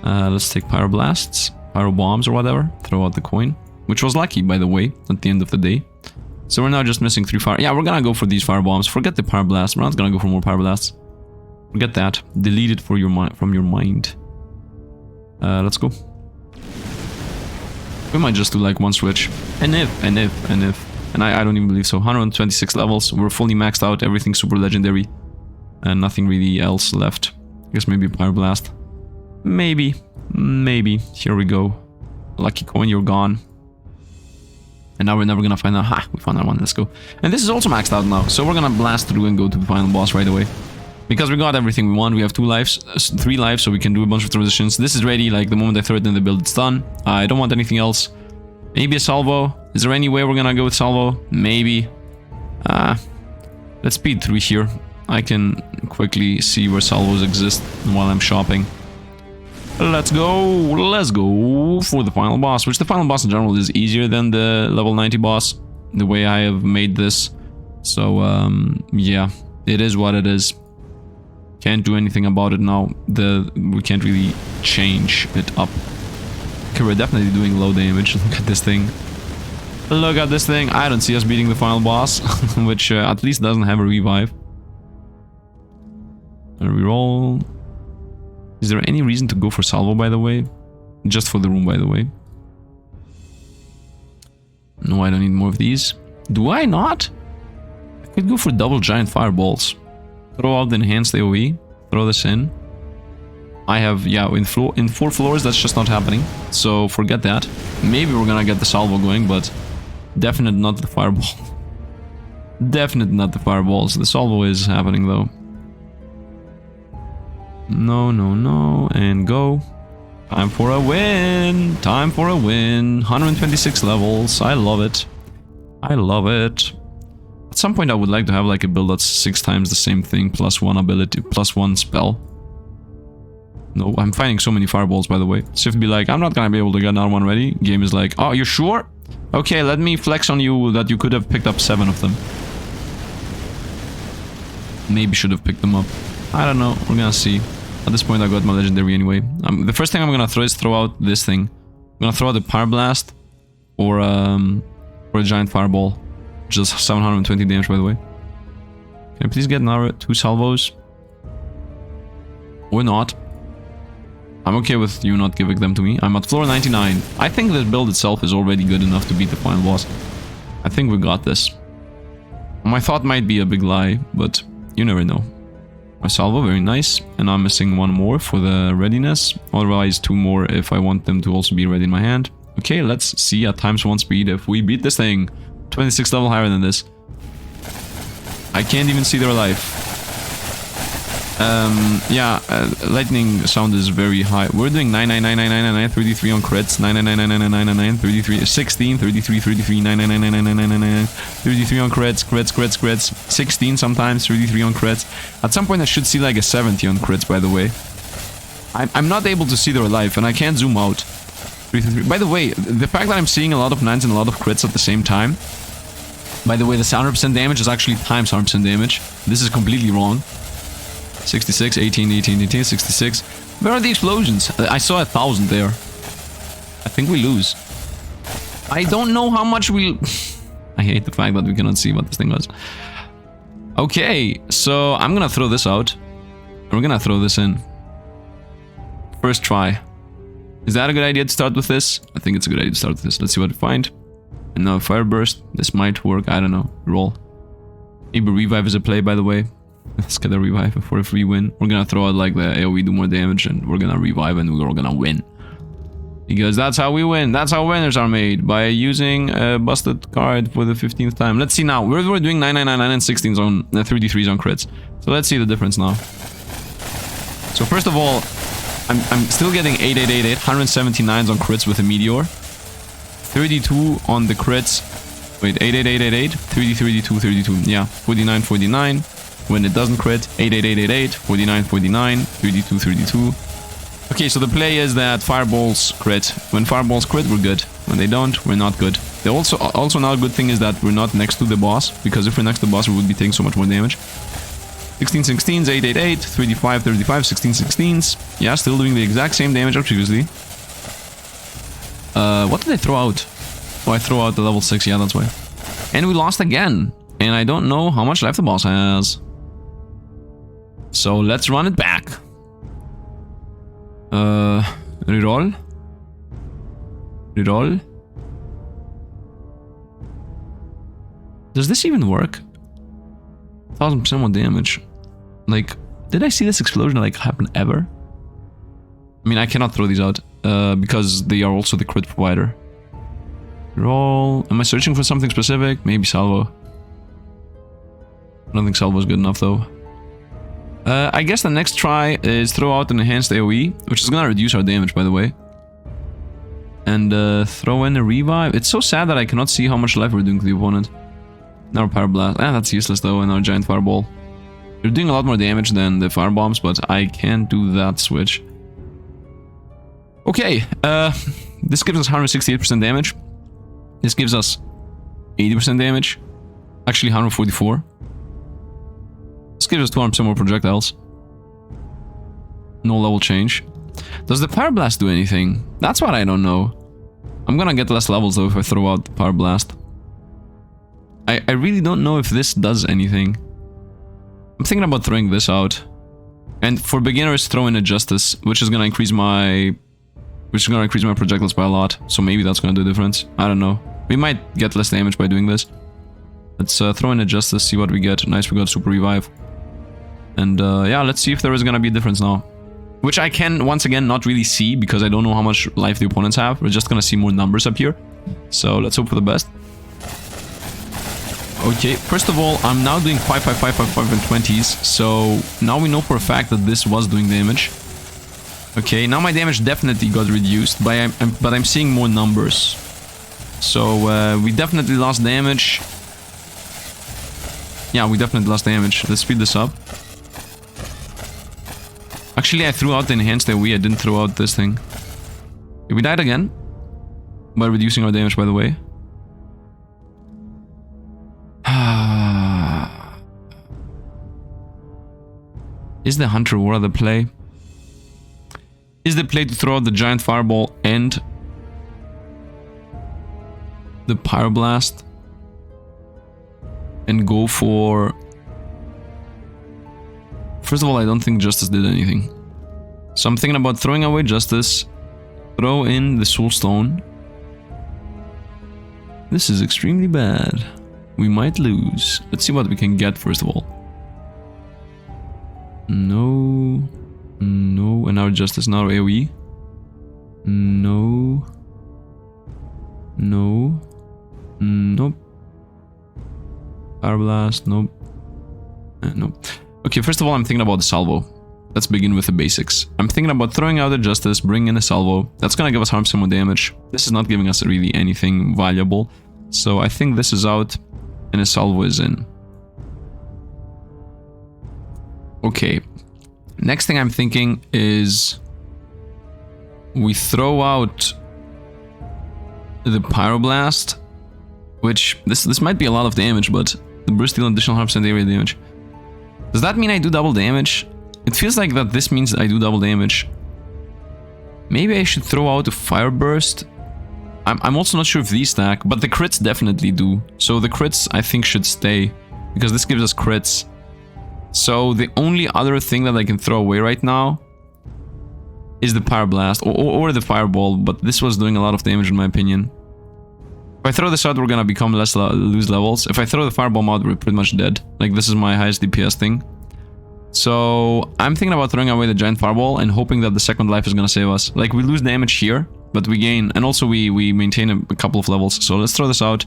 Let's take pyroblasts, pyro bombs or whatever. Throw out the coin. Which was lucky, by the way, at the end of the day. So we're now just missing 3 fire... Yeah, we're gonna go for these fire bombs. Forget the pyroblast. We're not gonna go for more pyroblasts. Forget that. Delete it for your from your mind. Let's go. We might just do like one switch. And if. And I don't even believe so. 126 levels. We're fully maxed out. Everything's super legendary. And nothing really else left. I guess maybe a pyroblast. Maybe. Here we go. Lucky coin, you're gone. And now we're never gonna find out. Ha! We found that one. Let's go. And this is also maxed out now. So we're gonna blast through and go to the final boss right away. Because we got everything we want. We have 3 lives, so we can do a bunch of transitions. This is ready. Like, the moment I throw it in the build, it's done. I don't want anything else. Maybe a salvo. Is there any way we're gonna go with salvo? Maybe. Let's speed through here. I can quickly see where salvos exist while I'm shopping. Let's go for the final boss, which the final boss in general is easier than the level 90 boss, the way I have made this. So, yeah, it is what it is. Can't do anything about it now. We can't really change it up. Okay, we're definitely doing low damage. Look at this thing. Look at this thing. I don't see us beating the final boss, which at least doesn't have a revive. And reroll. Is there any reason to go for salvo, by the way? Just for the room, by the way. No, I don't need more of these. Do I not? I could go for double giant fireballs. Throw out the enhanced AoE. Throw this in. I have, yeah, in 4 floors, that's just not happening. So forget that. Maybe we're gonna get the salvo going, but definitely not the fireball. Definitely not the fireballs. The salvo is happening, though. No, and go. Time for a win. 126 levels. I love it. At some point I would like to have like a build that's 6 times the same thing, plus 1 ability, plus 1 spell. No, I'm finding so many fireballs, by the way. Sifd be like, I'm not gonna be able to get another one ready. Game is like, oh, you sure? Okay, let me flex on you that you could have picked up 7 of them. Maybe should have picked them up. I don't know, we're gonna see. At this point I got my legendary anyway. The first thing I'm gonna throw is throw out this thing. I'm gonna throw out the pyroblast or a giant fireball. Which does 720 damage, by the way. Can I please get another 2 salvos? Or not. I'm okay with you not giving them to me. I'm at floor 99. I think this build itself is already good enough to beat the final boss. I think we got this. My thought might be a big lie, but you never know. My salvo, very nice. And I'm missing 1 more for the readiness. Otherwise 2 more if I want them to also be ready in my hand. Okay, let's see at ×1 speed if we beat this thing. 26 level higher than this. I can't even see their life. Yeah, lightning sound is very high. We're doing 9999999 33 on crits, 9999999 33 16 33 33 9999999 33 on crits, 16 sometimes, 33 on crits. At some point I should see like a 70 on crits, by the way. I'm not able to see their life and I can't zoom out. 33. By the way, the fact that I'm seeing a lot of 9s and a lot of crits at the same time. By the way, the 100% damage is actually times 100% damage. This is completely wrong. 66, 18, 18, 18, 66. Where are the explosions? I saw 1,000 there. I think we lose. I don't know how much we... I hate the fact that we cannot see what this thing was. Okay, so I'm gonna throw this out. We're gonna throw this in. First try. Is that a good idea to start with this? I think it's a good idea to start with this. Let's see what we find. And now fire burst. This might work. I don't know. Roll. Maybe revive is a play, by the way. Let's get a revive for a free win. We're gonna throw out like the AoE, do more damage, and we're gonna revive and we're gonna win. Because that's how we win. That's how winners are made. By using a busted card for the 15th time. Let's see now. We're doing 9999 and 16s on 33s on crits. So let's see the difference now. So first of all, I'm still getting 8888, 179s on crits with a meteor. 32 on the crits. Wait, 88888, 32, 32. Yeah, 49, 49. When it doesn't crit, 88888, 49, 49, 32, 32. Okay, so the play is that fireballs crit. When fireballs crit, we're good. When they don't, we're not good. The also not a good thing is that we're not next to the boss, because if we're next to the boss, we would be taking so much more damage. 16 16s, 888, 35 35, 16 16s. Yeah, still doing the exact same damage as previously. What did I throw out? Oh, I throw out the level 6, yeah, that's why. And we lost again. And I don't know how much life the boss has. So let's run it back. Reroll. Reroll. Does this even work? 1000% more damage. Like, did I see this explosion like happen ever? I mean, I cannot throw these out because they are also the crit provider. Roll. Am I searching for something specific? Maybe salvo. I don't think salvo is good enough though. I guess the next try is throw out an enhanced AoE, which is gonna reduce our damage, by the way. And throw in a revive. It's so sad that I cannot see how much life we're doing to the opponent. Now Power Blast. That's useless though, and our Giant Fireball. We're doing a lot more damage than the Firebombs, but I can't do that switch. Okay, this gives us 168% damage. This gives us 80% damage. Actually, 144. This gives us 200% more projectiles. No level change. Does the Power Blast do anything? That's what I don't know. I'm gonna get less levels though if I throw out the Power Blast. I really don't know if this does anything. I'm thinking about throwing this out. And for beginners, throw in a Justice, which is gonna increase my projectiles by a lot. So maybe that's gonna do a difference. I don't know. We might get less damage by doing this. Let's throw in a Justice, see what we get. Nice, we got Super Revive. And yeah, let's see if there is gonna be a difference now. Which I can, once again, not really see because I don't know how much life the opponents have. We're just gonna see more numbers appear. So let's hope for the best. Okay, first of all, I'm now doing 5, 5, 5, 5, 5, and 20s. So now we know for a fact that this was doing damage. Okay, now my damage definitely got reduced, but I'm seeing more numbers. So we definitely lost damage. Yeah, we definitely lost damage. Let's speed this up. Actually, I threw out the enhanced AoE. I didn't throw out this thing. We died again. By reducing our damage, by the way. Is the Hunter War the play? Is the play to throw out the Giant Fireball and the Pyroblast and go for... First of all, I don't think Justice did anything. So I'm thinking about throwing away Justice, throw in the Soul Stone. This is extremely bad. We might lose. Let's see what we can get first of all. No. No. And our Justice, now AoE. No. No. Nope. Power Blast, nope. Nope. Okay, first of all, I'm thinking about the salvo. Let's begin with the basics. I'm thinking about throwing out a Justice, bringing in a salvo. That's gonna give us harm some more damage. This is not giving us really anything valuable. So I think this is out and a salvo is in. Okay. Next thing I'm thinking is we throw out the Pyroblast, which this might be a lot of damage, but the burst deal additional 100% area damage. Does that mean I do double damage? It feels like that this means I do double damage. Maybe I should throw out a Fire Burst. I'm also not sure if these stack, but the crits definitely do. So the crits I think should stay, because this gives us crits. So the only other thing that I can throw away right now is the Pyroblast or the Fireball, but this was doing a lot of damage in my opinion. If I throw this out, we're gonna become lose levels. If I throw the firebomb out, we're pretty much dead. Like, this is my highest DPS thing. So I'm thinking about throwing away the giant fireball and hoping that the second life is gonna save us. Like, we lose damage here, but we gain, and also we maintain a couple of levels. So let's throw this out.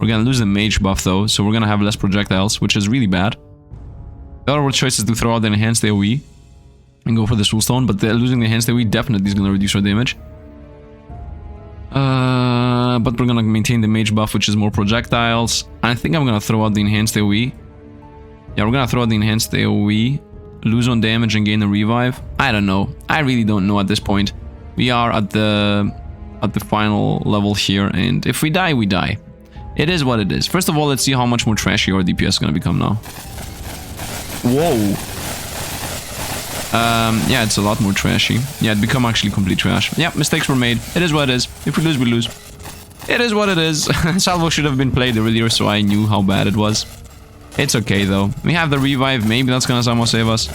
We're gonna lose the mage buff though, so we're gonna have less projectiles, which is really bad. The other choice is to throw out the enhanced AoE and go for the soul stone, but losing the enhanced AoE definitely is gonna reduce our damage. But we're gonna maintain the mage buff, which is more projectiles. I think I'm gonna throw out the enhanced AoE. Yeah, we're gonna throw out the enhanced AoE, lose on damage and gain a revive. I don't know. I really don't know at this point. We are at the final level here, and if we die, we die. It is what it is. First of all, let's see how much more trashy our DPS is gonna become now. Whoa. Yeah, it's a lot more trashy. Yeah, it become actually complete trash. Yeah, mistakes were made. It is what it is. If we lose, we lose. It is what it is. Salvo should have been played earlier, so I knew how bad it was. It's okay, though. We have the revive. Maybe that's gonna somehow save us.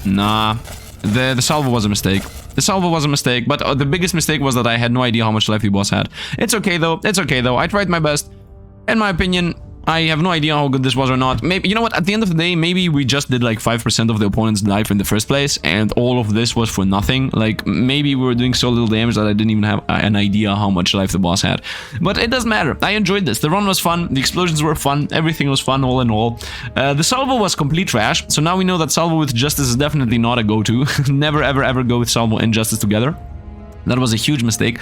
Nah. The salvo was a mistake. The salvo was a mistake, but the biggest mistake was that I had no idea how much life the boss had. It's okay, though. It's okay, though. I tried my best. In my opinion, I have no idea how good this was or not. Maybe, you know what, at the end of the day, maybe we just did like 5% of the opponent's life in the first place, and all of this was for nothing. Like, maybe we were doing so little damage that I didn't even have an idea how much life the boss had. But it doesn't matter. I enjoyed this. The run was fun. The explosions were fun. Everything was fun, all in all. The salvo was complete trash, so now we know that salvo with justice is definitely not a go-to. Never, ever, ever go with salvo and justice together. That was a huge mistake,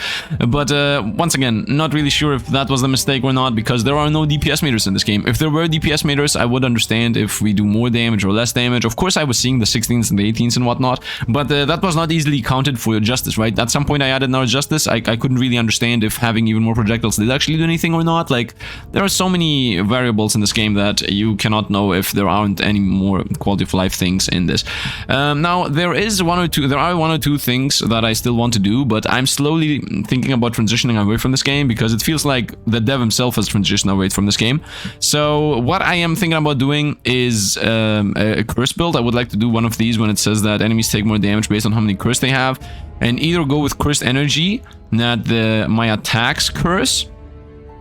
but once again, not really sure if that was the mistake or not, because there are no DPS meters in this game. If there were DPS meters, I would understand if we do more damage or less damage. Of course, I was seeing the 16s and the 18s and whatnot, but that was not easily counted for justice, right? At some point I added now justice. I couldn't really understand if having even more projectiles did actually do anything or not. Like, there are so many variables in this game that you cannot know if there aren't any more quality of life things in this. Now, there are one or two things that I still want to do, but I'm slowly thinking about transitioning away from this game, because it feels like the dev himself has transitioned away from this game. So what I am thinking about doing is a curse build. I would like to do one of these when it says that enemies take more damage based on how many curse they have, and either go with cursed energy, not my attacks curse,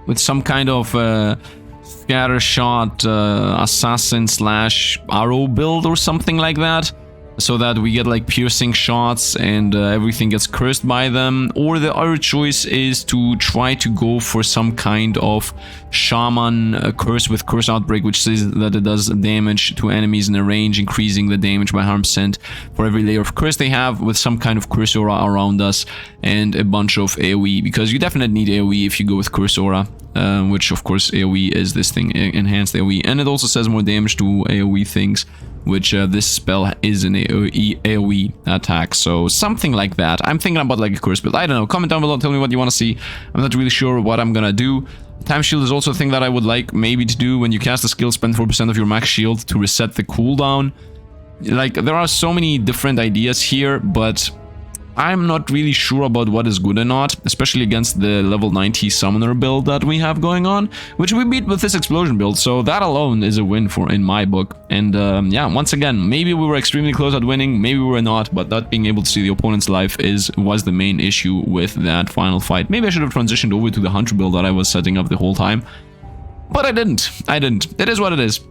with some kind of scatter shot assassin / arrow build or something like that, so that we get like piercing shots and everything gets cursed by them. Or the other choice is to try to go for some kind of shaman curse with curse outbreak, which says that it does damage to enemies in a range, increasing the damage by 100% for every layer of curse they have, with some kind of curse aura around us and a bunch of AoE, because you definitely need AoE if you go with curse aura. Which of course AoE is this thing, enhanced AoE, and it also says more damage to AoE things, which this spell is an AoE attack, so something like that. I'm thinking about like a curse build. I don't know, comment down below, tell me what you want to see. I'm not really sure what I'm gonna do. Time shield is also a thing that I would like maybe to do. When you cast a skill, spend 4% of your max shield to reset the cooldown. Like, there are so many different ideas here, but I'm not really sure about what is good or not, especially against the level 90 summoner build that we have going on, which we beat with this explosion build, so that alone is a win in my book. And yeah, once again, maybe we were extremely close at winning, maybe we were not, but not being able to see the opponent's life was the main issue with that final fight. Maybe I should have transitioned over to the hunter build that I was setting up the whole time, but I didn't. It is what it is.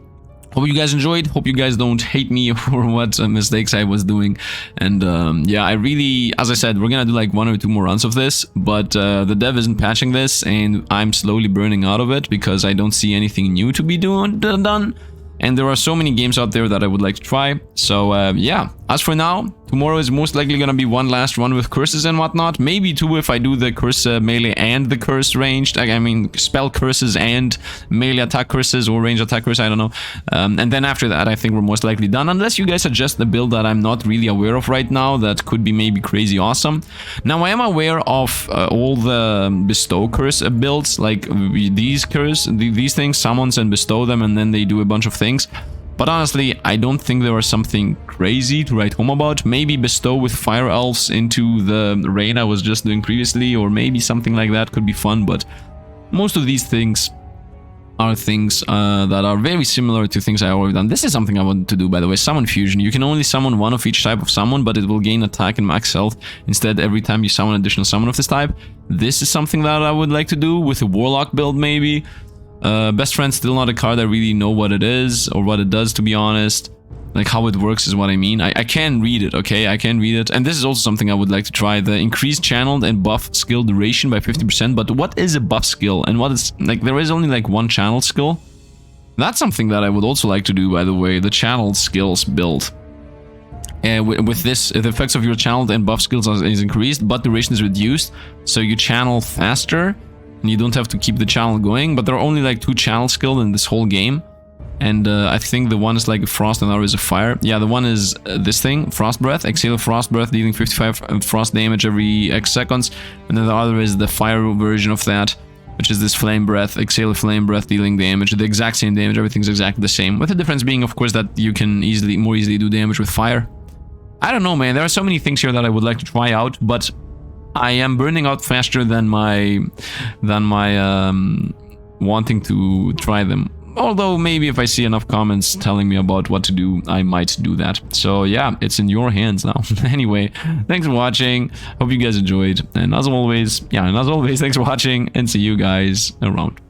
Hope you guys enjoyed. Hope you guys don't hate me for what mistakes I was doing. And yeah, I really, as I said, we're gonna do like 1 or 2 more runs of this, but the dev isn't patching this, and I'm slowly burning out of it because I don't see anything new to be done. And there are so many games out there that I would like to try. So yeah, as for now, tomorrow is most likely gonna be one last run with curses and whatnot. Maybe 2 if I do the curse melee and the curse ranged. I mean, spell curses and melee attack curses, or range attack curse, I don't know. And then after that, I think we're most likely done. Unless you guys suggest a build that I'm not really aware of right now that could be maybe crazy awesome. Now, I am aware of all the bestow curse builds, like these things, summons and bestow them, and then they do a bunch of things. But honestly, I don't think there was something crazy to write home about. Maybe bestow with fire elves into the raid I was just doing previously, or maybe something like that could be fun, but most of these things are things that are very similar to things I already done. This is something I want to do, by the way. Summon fusion. You can only summon one of each type of summon, but it will gain attack and max health instead every time you summon an additional summon of this type. This is something that I would like to do with a warlock build, maybe. Best friend, still not a card I really know what it is or what it does, to be honest. Like how it works is what I mean. I can read it, okay? I can read it. And this is also something I would like to try. The increased channeled and buff skill duration by 50%. But what is a buff skill? And what is... Like, there is only like one channel skill. That's something that I would also like to do, by the way. The channeled skills build. With this, the effects of your channeled and buff skills is increased, but duration is reduced. So you channel faster. And you don't have to keep the channel going. But there are only like 2 channel skills in this whole game. And I think the one is like a frost and the other is a fire. Yeah, the one is this thing, frost breath. Exhale frost breath, dealing 55 frost damage every X seconds. And then the other is the fire version of that, which is this flame breath. Exhale flame breath, dealing damage. The exact same damage, everything's exactly the same. With the difference being, of course, that you can more easily do damage with fire. I don't know, man. There are so many things here that I would like to try out, but I am burning out faster than my wanting to try them. Although maybe if I see enough comments telling me about what to do, I might do that. So yeah, it's in your hands now. Anyway, thanks for watching. Hope you guys enjoyed. And as always, thanks for watching and see you guys around.